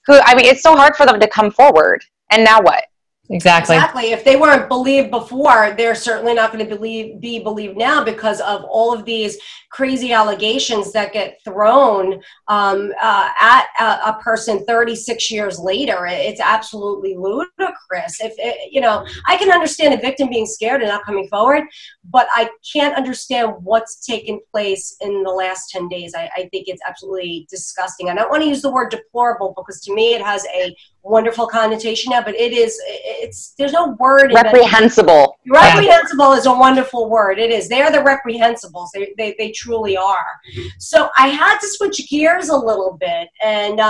It's so hard for them to come forward. And now what? Exactly. If they weren't believed before, they're certainly not going to be believed now, because of all of these crazy allegations that get thrown at a person 36 years later. It's absolutely ludicrous. I can understand a victim being scared and not coming forward, but I can't understand what's taken place in the last 10 days. I think it's absolutely disgusting. I don't want to use the word deplorable, because to me it has a wonderful connotation now, but there's no word. Reprehensible. Reprehensible is a wonderful word. It is. They are the reprehensibles. They truly are. So I had to switch gears a little bit, and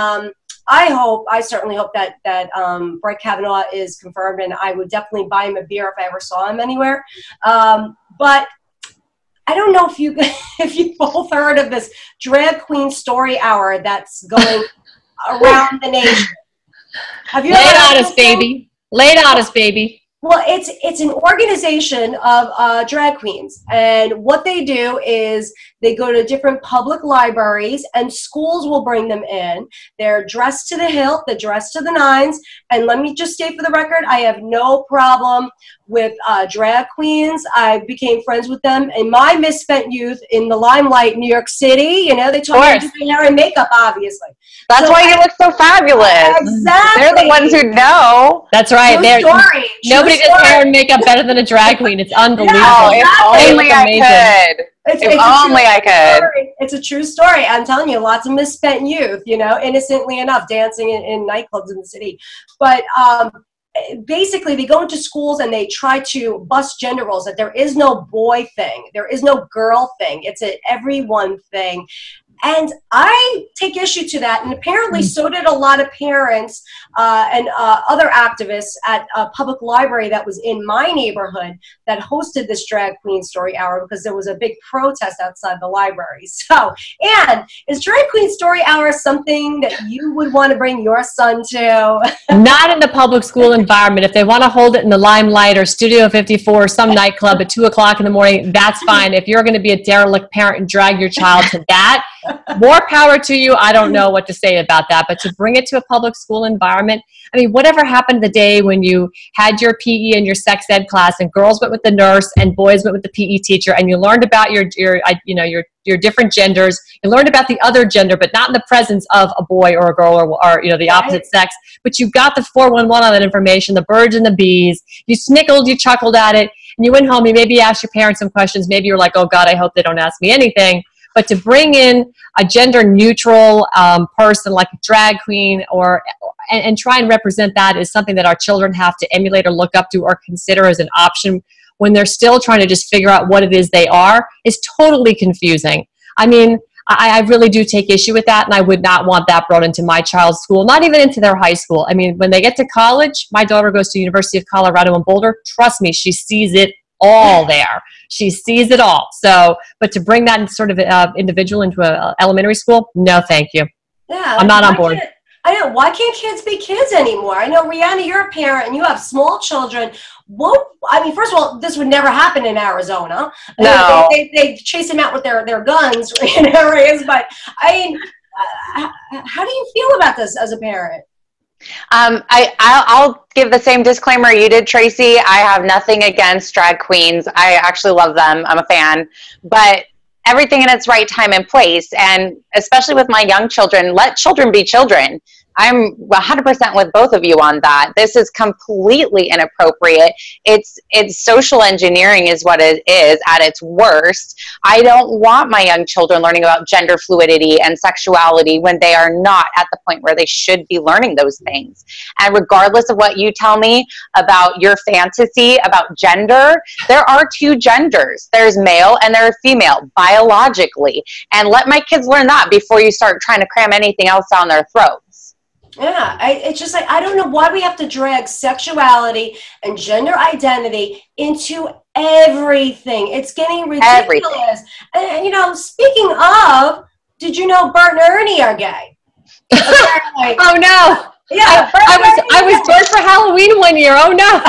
I certainly hope that Brett Kavanaugh is confirmed, and I would definitely buy him a beer if I ever saw him anywhere. But I don't know if you both heard of this drag queen story hour that's going around the nation. Have you? Lay it on us, baby. Lay it on us, baby. Well, it's an organization of drag queens, and what they do is they go to different public libraries, and schools will bring them in. They're dressed to the hilt, they're dressed to the nines, and let me just state for the record, I have no problem with drag queens. I became friends with them in my misspent youth in the limelight, New York City. They told me to do hair and makeup, obviously. That's why you look so fabulous. Exactly. They're the ones who know. That's right. Nobody does hair and makeup better than a drag queen. It's unbelievable. No, if only I could. I could. It's a true story. I'm telling you, lots of misspent youth, innocently enough, dancing in nightclubs in the city. But basically, they go into schools and they try to bust gender roles, that there is no boy thing. There is no girl thing. It's an everyone thing. And I take issue to that, and apparently so did a lot of parents and other activists at a public library that was in my neighborhood that hosted this drag queen story hour, because there was a big protest outside the library. So, Anne, is drag queen story hour something that you would want to bring your son to? Not in the public school environment. If they want to hold it in the Limelight or Studio 54 or some nightclub at 2 o'clock in the morning, that's fine. If you're going to be a derelict parent and drag your child to that, more power to you. I don't know what to say about that, but to bring it to a public school environment, I mean, whatever happened the day when you had your PE and your sex ed class, and girls went with the nurse and boys went with the PE teacher, and you learned about your different genders. You learned about the other gender, but not in the presence of a boy or a girl or the opposite sex. But you got the 411 on that information, the birds and the bees. You snickled, you chuckled at it, and you went home. You maybe asked your parents some questions. Maybe you're like, oh God, I hope they don't ask me anything. But to bring in a gender neutral person like a drag queen or and try and represent that as something that our children have to emulate or look up to or consider as an option when they're still trying to just figure out what it is they are is totally confusing. I mean, I really do take issue with that, and I would not want that brought into my child's school, not even into their high school. I mean, when they get to college, my daughter goes to the University of Colorado in Boulder. Trust me, she sees it all there. She sees it all. So, but to bring that sort of individual into an elementary school, no, thank you. Yeah, I'm not on board. I know. Why can't kids be kids anymore? I know, Rihanna, you're a parent and you have small children. I mean, first of all, this would never happen in Arizona. No. They chase them out with their guns in areas. But, I mean, how do you feel about this as a parent? I'll give the same disclaimer you did, Tracy. I have nothing against drag queens. I actually love them. I'm a fan. But everything in its right time and place, and especially with my young children, let children be children. I'm 100% with both of you on that. This is completely inappropriate. It's social engineering is what it is at its worst. I don't want my young children learning about gender fluidity and sexuality when they are not at the point where they should be learning those things. And regardless of what you tell me about your fantasy about gender, there are two genders. There's male and there's female biologically. And let my kids learn that before you start trying to cram anything else down their throats. Yeah, it's just like, I don't know why we have to drag sexuality and gender identity into everything. It's getting ridiculous. Everything. And, you know, speaking of, did you know Bert and Ernie are gay? Apparently. Oh, no. Yeah, I was Bert for Halloween one year. Oh, no.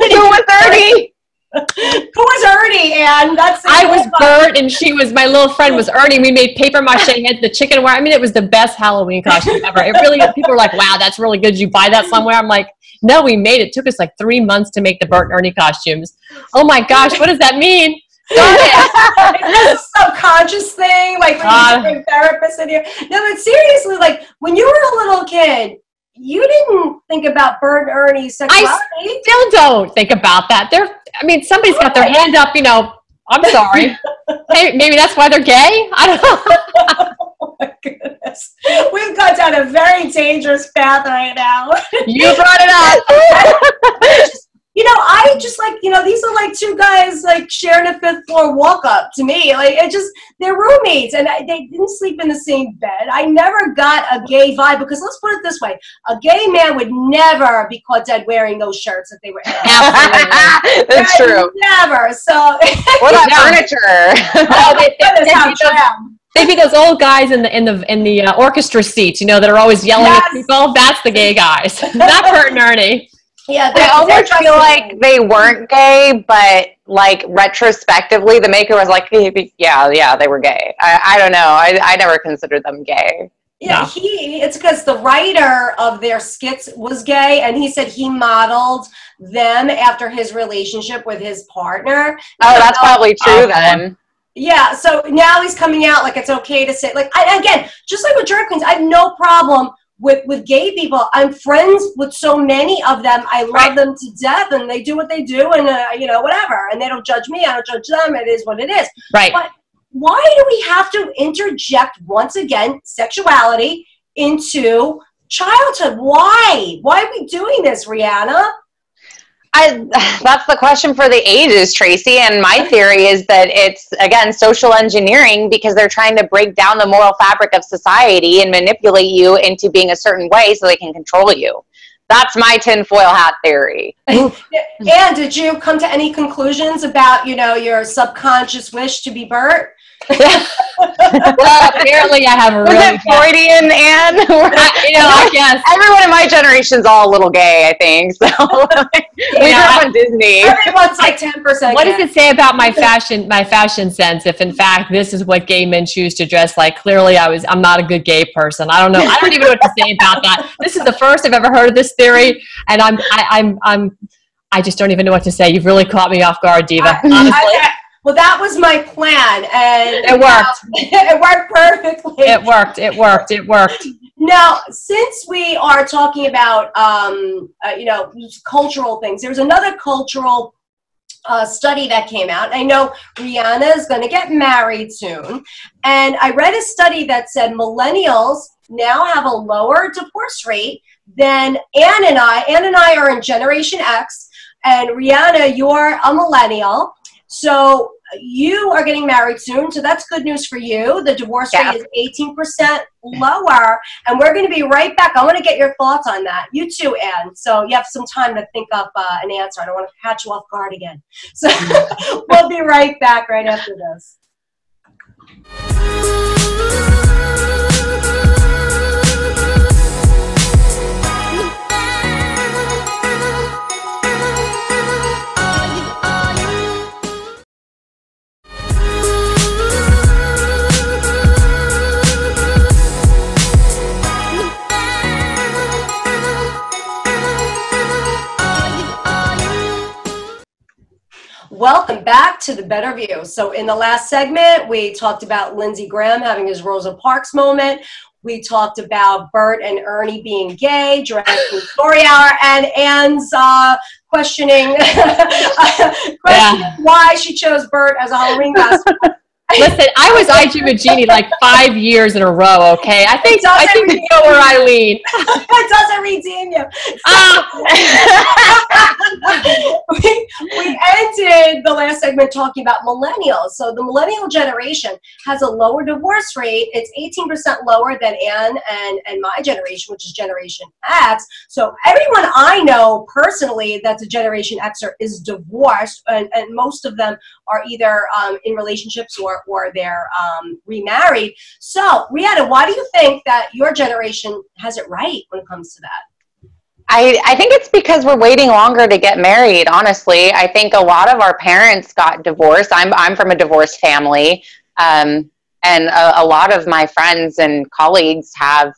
Who was Ernie? Who was Ernie, Ann? I was Bert, and she was, my little friend was Ernie. We made paper mache heads, the chicken wire. I mean, it was the best Halloween costume ever. It really, people were like, wow, that's really good. Did you buy that somewhere? I'm like, no, we made it. It took us like 3 months to make the Bert and Ernie costumes. Oh my gosh, what does that mean? Is this a subconscious thing? Like when you bring therapists in here? No, but seriously, like when you were a little kid, you didn't think about Bert and Ernie's sexuality. I still don't think about that. I mean, somebody's got their hand up, you know, I'm sorry. Hey, maybe that's why they're gay? I don't know. Oh my goodness. We've gone down a very dangerous path right now. You brought it up. You know, I just like, you know, these are like two guys like sharing a fifth floor walk up to me. Like they're roommates and they didn't sleep in the same bed. I never got a gay vibe because let's put it this way. A gay man would never be caught dead wearing those shirts if they were. Absolutely. That's true. Never. So. What about furniture? Oh, they'd be those old guys in the orchestra seats, you know, that are always yelling at people. That's the gay guys. Not Bert and Ernie. Yeah, I almost feel like they weren't gay, but like retrospectively, the maker was like, yeah, they were gay. I don't know. I never considered them gay. Yeah, no. It's because the writer of their skits was gay, and he said he modeled them after his relationship with his partner. Oh, that's probably true then. Yeah, so now he's coming out like it's okay to say, like, again, just like with drag queens, I have no problem with gay people. I'm friends with so many of them. I love them to death, and they do what they do, and you know, whatever. And they don't judge me. I don't judge them. It is what it is. Right. But why do we have to interject once again sexuality into childhood? Why? Why are we doing this, Rihanna? That's the question for the ages, Tracy. And my theory is that it's, again, social engineering because they're trying to break down the moral fabric of society and manipulate you into being a certain way so they can control you. That's my tinfoil hat theory. And did you come to any conclusions about, you know, your subconscious wish to be Bert? Well, apparently I have a really... Was it Freudian, Anne? You know, I guess. Everyone in my generation's all a little gay, I think. So we grew up on Disney. Everyone's like 10%. What does it say about my fashion sense if in fact this is what gay men choose to dress like? Clearly I'm not a good gay person. I don't know. I don't even know what to say about that. This is the first I've ever heard of this theory, and I just don't even know what to say. You've really caught me off guard, Diva. Honestly. Well, that was my plan, and it worked. It worked perfectly. It worked. Now, since we are talking about, you know, cultural things, there's another cultural study that came out. I know Rihanna is going to get married soon. And I read a study that said millennials now have a lower divorce rate than Ann and I. Ann and I are in Generation X. And Rihanna, you're a millennial. So you are getting married soon, so that's good news for you. The divorce rate is 18% lower, and we're going to be right back. I want to get your thoughts on that. You too, Anne. So you have some time to think up an answer. I don't want to catch you off guard again. So we'll be right back right after this. Welcome back to The Better View. So in the last segment, we talked about Lindsey Graham having his Rosa Parks moment. We talked about Bert and Ernie being gay, drag queen story hour, and Anne's questioning why she chose Bert as a Halloween costume. Listen, I was IG with Jeannie like 5 years in a row, okay? I think you know where I lean. It doesn't redeem you. We ended the last segment talking about millennials. So the millennial generation has a lower divorce rate. It's 18% lower than Anne and my generation, which is Generation X. So everyone I know personally that's a Generation Xer is divorced, and most of them are either in relationships or they're remarried. So, Rihanna, why do you think that your generation has it right when it comes to that? I think it's because we're waiting longer to get married, honestly. I think a lot of our parents got divorced. I'm from a divorced family, and a lot of my friends and colleagues have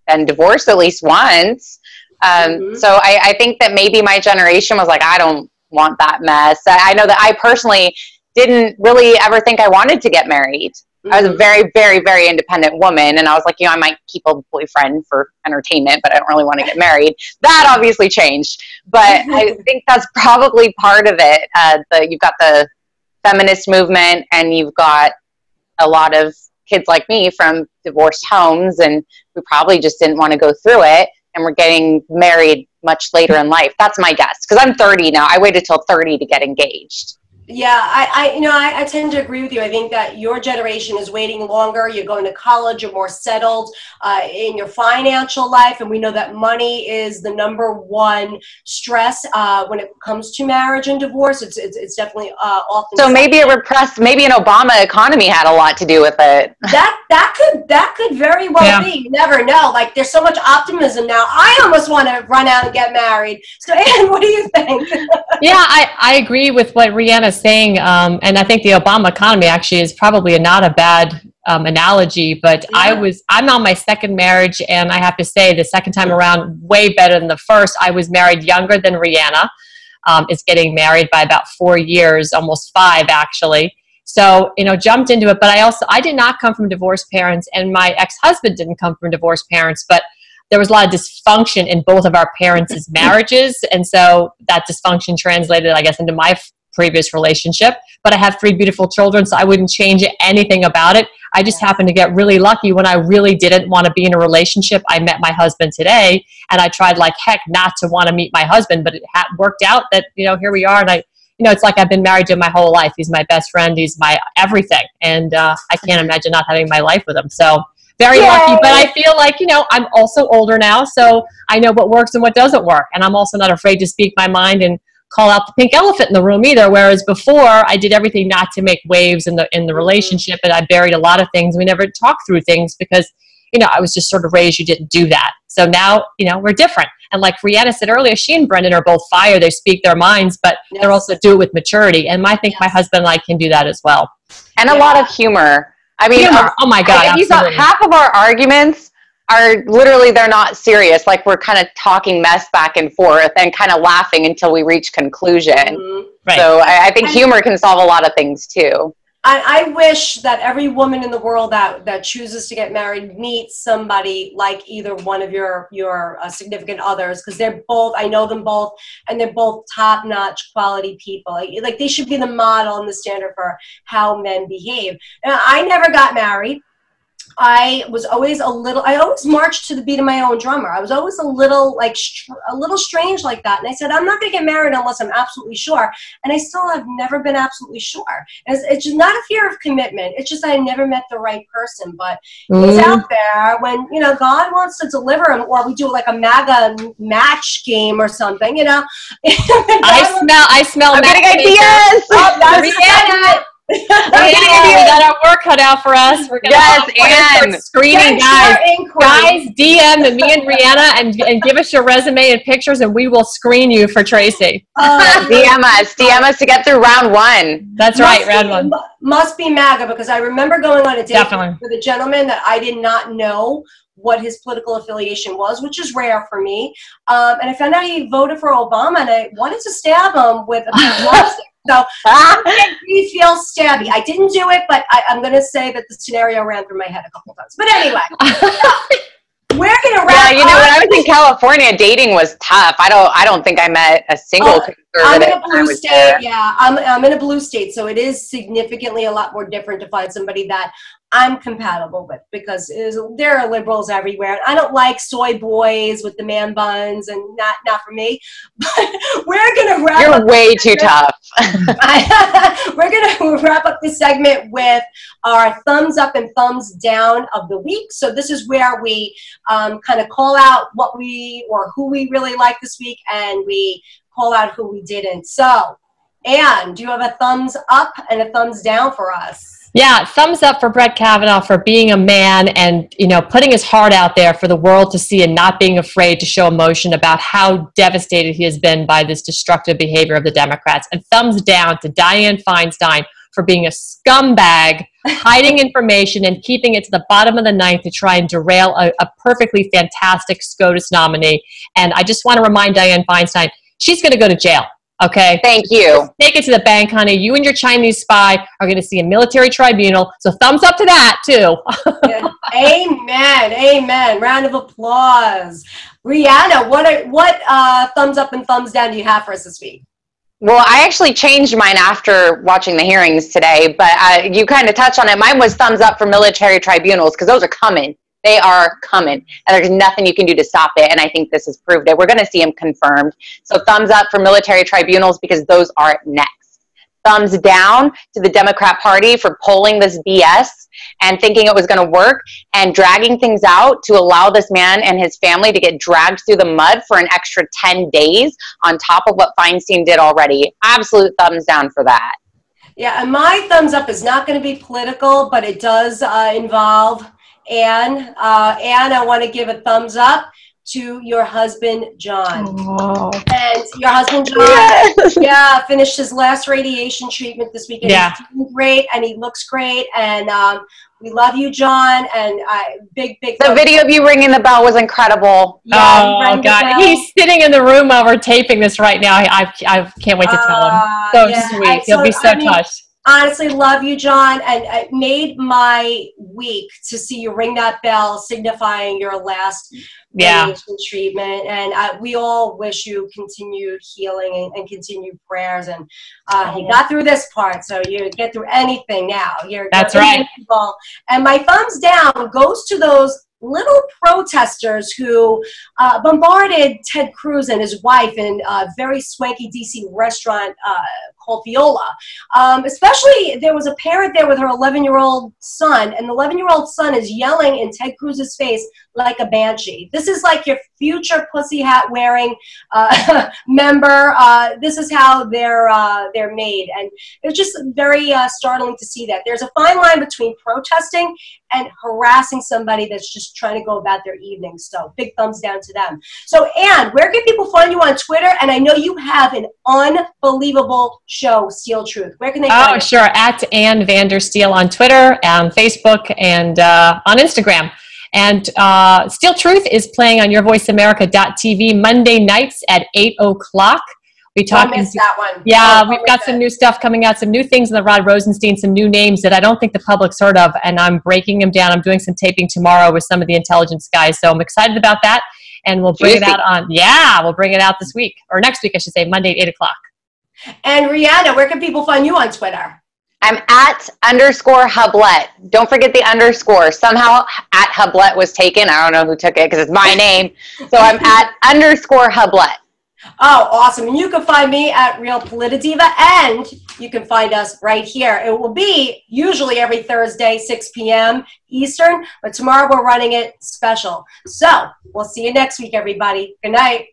been divorced at least once. So I think that maybe my generation was like, I don't want that mess. I know that I personally didn't really ever think I wanted to get married. I was a very, very, very independent woman, and I was like, I might keep a boyfriend for entertainment, but I don't really want to get married. That obviously changed, but I think that's probably part of it. You've got the feminist movement, and you've got a lot of kids like me from divorced homes, and we probably just didn't want to go through it, and we're getting married much later in life. That's my guess, because I'm 30 now. I waited till 30 to get engaged. Yeah, I tend to agree with you. I think that your generation is waiting longer. You're going to college. You're more settled in your financial life, and we know that money is the number one stress when it comes to marriage and divorce. It's definitely often. So maybe an Obama economy had a lot to do with it. That could very well be. You never know. Like, there's so much optimism now. I almost want to run out and get married. So, Anne, what do you think? Yeah, I agree with what Rihanna's saying, and I think the Obama economy actually is probably not a bad analogy, but I'm on my second marriage, and I have to say the second time around, way better than the first. I was married younger than Rihanna, is getting married by about 4 years, almost 5 actually. So, jumped into it, but I did not come from divorced parents, and my ex-husband didn't come from divorced parents, but there was a lot of dysfunction in both of our parents' marriages, and so that dysfunction translated, I guess, into my previous relationship. But I have 3 beautiful children, so I wouldn't change anything about it. I just happened to get really lucky when I really didn't want to be in a relationship. I met my husband today, and I tried like heck not to want to meet my husband, but it worked out that, here we are, and it's like I've been married to him my whole life. He's my best friend. He's my everything, and I can't imagine not having my life with him. So very lucky, but I feel like, I'm also older now, so I know what works and what doesn't work. And I'm also not afraid to speak my mind and call out the pink elephant in the room either. Whereas before, I did everything not to make waves in the relationship, and I buried a lot of things. We never talked through things because, I was just sort of raised you didn't do that. So now, we're different. And like Rihanna said earlier, she and Brendan are both fire. They speak their minds, but they're also do it with maturity. And I think my husband and I can do that as well. And a lot of humor. I mean, oh my God, half of our arguments are literally, they're not serious. Like, we're kind of talking mess back and forth and kind of laughing until we reach conclusion. Right. So I think humor can solve a lot of things too. I wish that every woman in the world that chooses to get married meets somebody like either one of your significant others, because they're both, I know them both, and they're both top-notch quality people. Like they should be the model and the standard for how men behave. Now, I never got married. I always marched to the beat of my own drummer. I was always a little strange like that. And I said, I'm not going to get married unless I'm absolutely sure. And I still have never been absolutely sure. It's just not a fear of commitment. It's just I never met the right person. But it's out there when, God wants to deliver him, or we do like a MAGA match game or something, I smell I'm getting ideas. Oh, that's we got our work cut out for us. We're gonna start screening guys. Guys, DM me and Brianna and give us your resume and pictures, and we will screen you for Tracy. DM us to get through round one. That's right, round one. Must be MAGA, because I remember going on a date with a gentleman that I did not know what his political affiliation was, which is rare for me. And I found out he voted for Obama, and I wanted to stab him with a plastic. So he feels stabby. I didn't do it, but I'm going to say that the scenario ran through my head a couple times. But anyway, we're going to wrap up. When I was in California, dating was tough. I don't think I met a single conservative. I'm in a blue state. There. Yeah, I'm in a blue state, so it is significantly a lot more different to find somebody that I'm compatible with, because there are liberals everywhere. And I don't like soy boys with the man buns, and not for me. But we're gonna wrap. You're way too tough. We're gonna wrap up this segment with our thumbs up and thumbs down of the week. So this is where we kind of call out what who we really like this week, and we call out who we didn't. So, Anne, do you have a thumbs up and a thumbs down for us? Yeah, thumbs up for Brett Kavanaugh for being a man and, putting his heart out there for the world to see, and not being afraid to show emotion about how devastated he has been by this destructive behavior of the Democrats. And thumbs down to Dianne Feinstein for being a scumbag, hiding information and keeping it to the bottom of the ninth to try and derail a perfectly fantastic SCOTUS nominee. And I just want to remind Dianne Feinstein, she's going to go to jail. Okay. Thank you. Take it to the bank, honey. You and your Chinese spy are going to see a military tribunal. So thumbs up to that too. Yeah. Amen. Amen. Round of applause. Brianna, what thumbs up and thumbs down do you have for us this week? Well, I actually changed mine after watching the hearings today, but you kind of touched on it. Mine was thumbs up for military tribunals, because those are coming. They are coming, and there's nothing you can do to stop it, and I think this has proved it. We're going to see them confirmed. So thumbs up for military tribunals, because those are next. Thumbs down to the Democrat Party for pulling this BS and thinking it was going to work and dragging things out to allow this man and his family to get dragged through the mud for an extra 10 days on top of what Feinstein did already. Absolute thumbs down for that. Yeah, and my thumbs up is not going to be political, but it does involve Anne, I want to give a thumbs up to your husband, John. Oh. And your husband, John, finished his last radiation treatment this weekend. Yeah. He's doing great, and he looks great. And we love you, John. And big the video of you ringing the bell was incredible. Yeah, oh, God. He's sitting in the room while we're taping this right now. I can't wait to tell him. So sweet. He'll be so touched. Honestly, love you, John, and it made my week to see you ring that bell, signifying your last radiation treatment. And we all wish you continued healing and continued prayers. And he got through this part, so you get through anything now. That's right. And my thumbs down goes to those little protesters who bombarded Ted Cruz and his wife in a very swanky DC restaurant called Viola. Especially, there was a parent there with her 11-year-old son, and the 11-year-old son is yelling in Ted Cruz's face like a banshee. This is like your future pussy hat wearing member. This is how they're made, and it's just very startling to see that. There's a fine line between protesting and harassing somebody that's just trying to go about their evening. So big thumbs down to them. So Anne, where can people find you on Twitter? And I know you have an unbelievable show, Steel Truth. Where can they find you? Oh, sure. At Ann Vandersteel on Twitter, on Facebook, and on Instagram. And Steel Truth is playing on yourvoiceamerica.tv Monday nights at 8 o'clock. be talking. I missed that one. Yeah, we've got some new stuff coming out, some new things in the Rod Rosenstein, some new names that I don't think the public's heard of, and I'm breaking them down. I'm doing some taping tomorrow with some of the intelligence guys, so I'm excited about that, and we'll bring it out we'll bring it out this week, or next week, I should say, Monday at 8 o'clock. And Rihanna, where can people find you on Twitter? I'm at _Hublet. Don't forget the underscore. Somehow at Hublet was taken. I don't know who took it because it's my name. So I'm at _Hublet. Oh, awesome. And you can find me at Real Politidiva, and you can find us right here. It will be usually every Thursday, 6 p.m. Eastern, but tomorrow we're running it special. So we'll see you next week, everybody. Good night.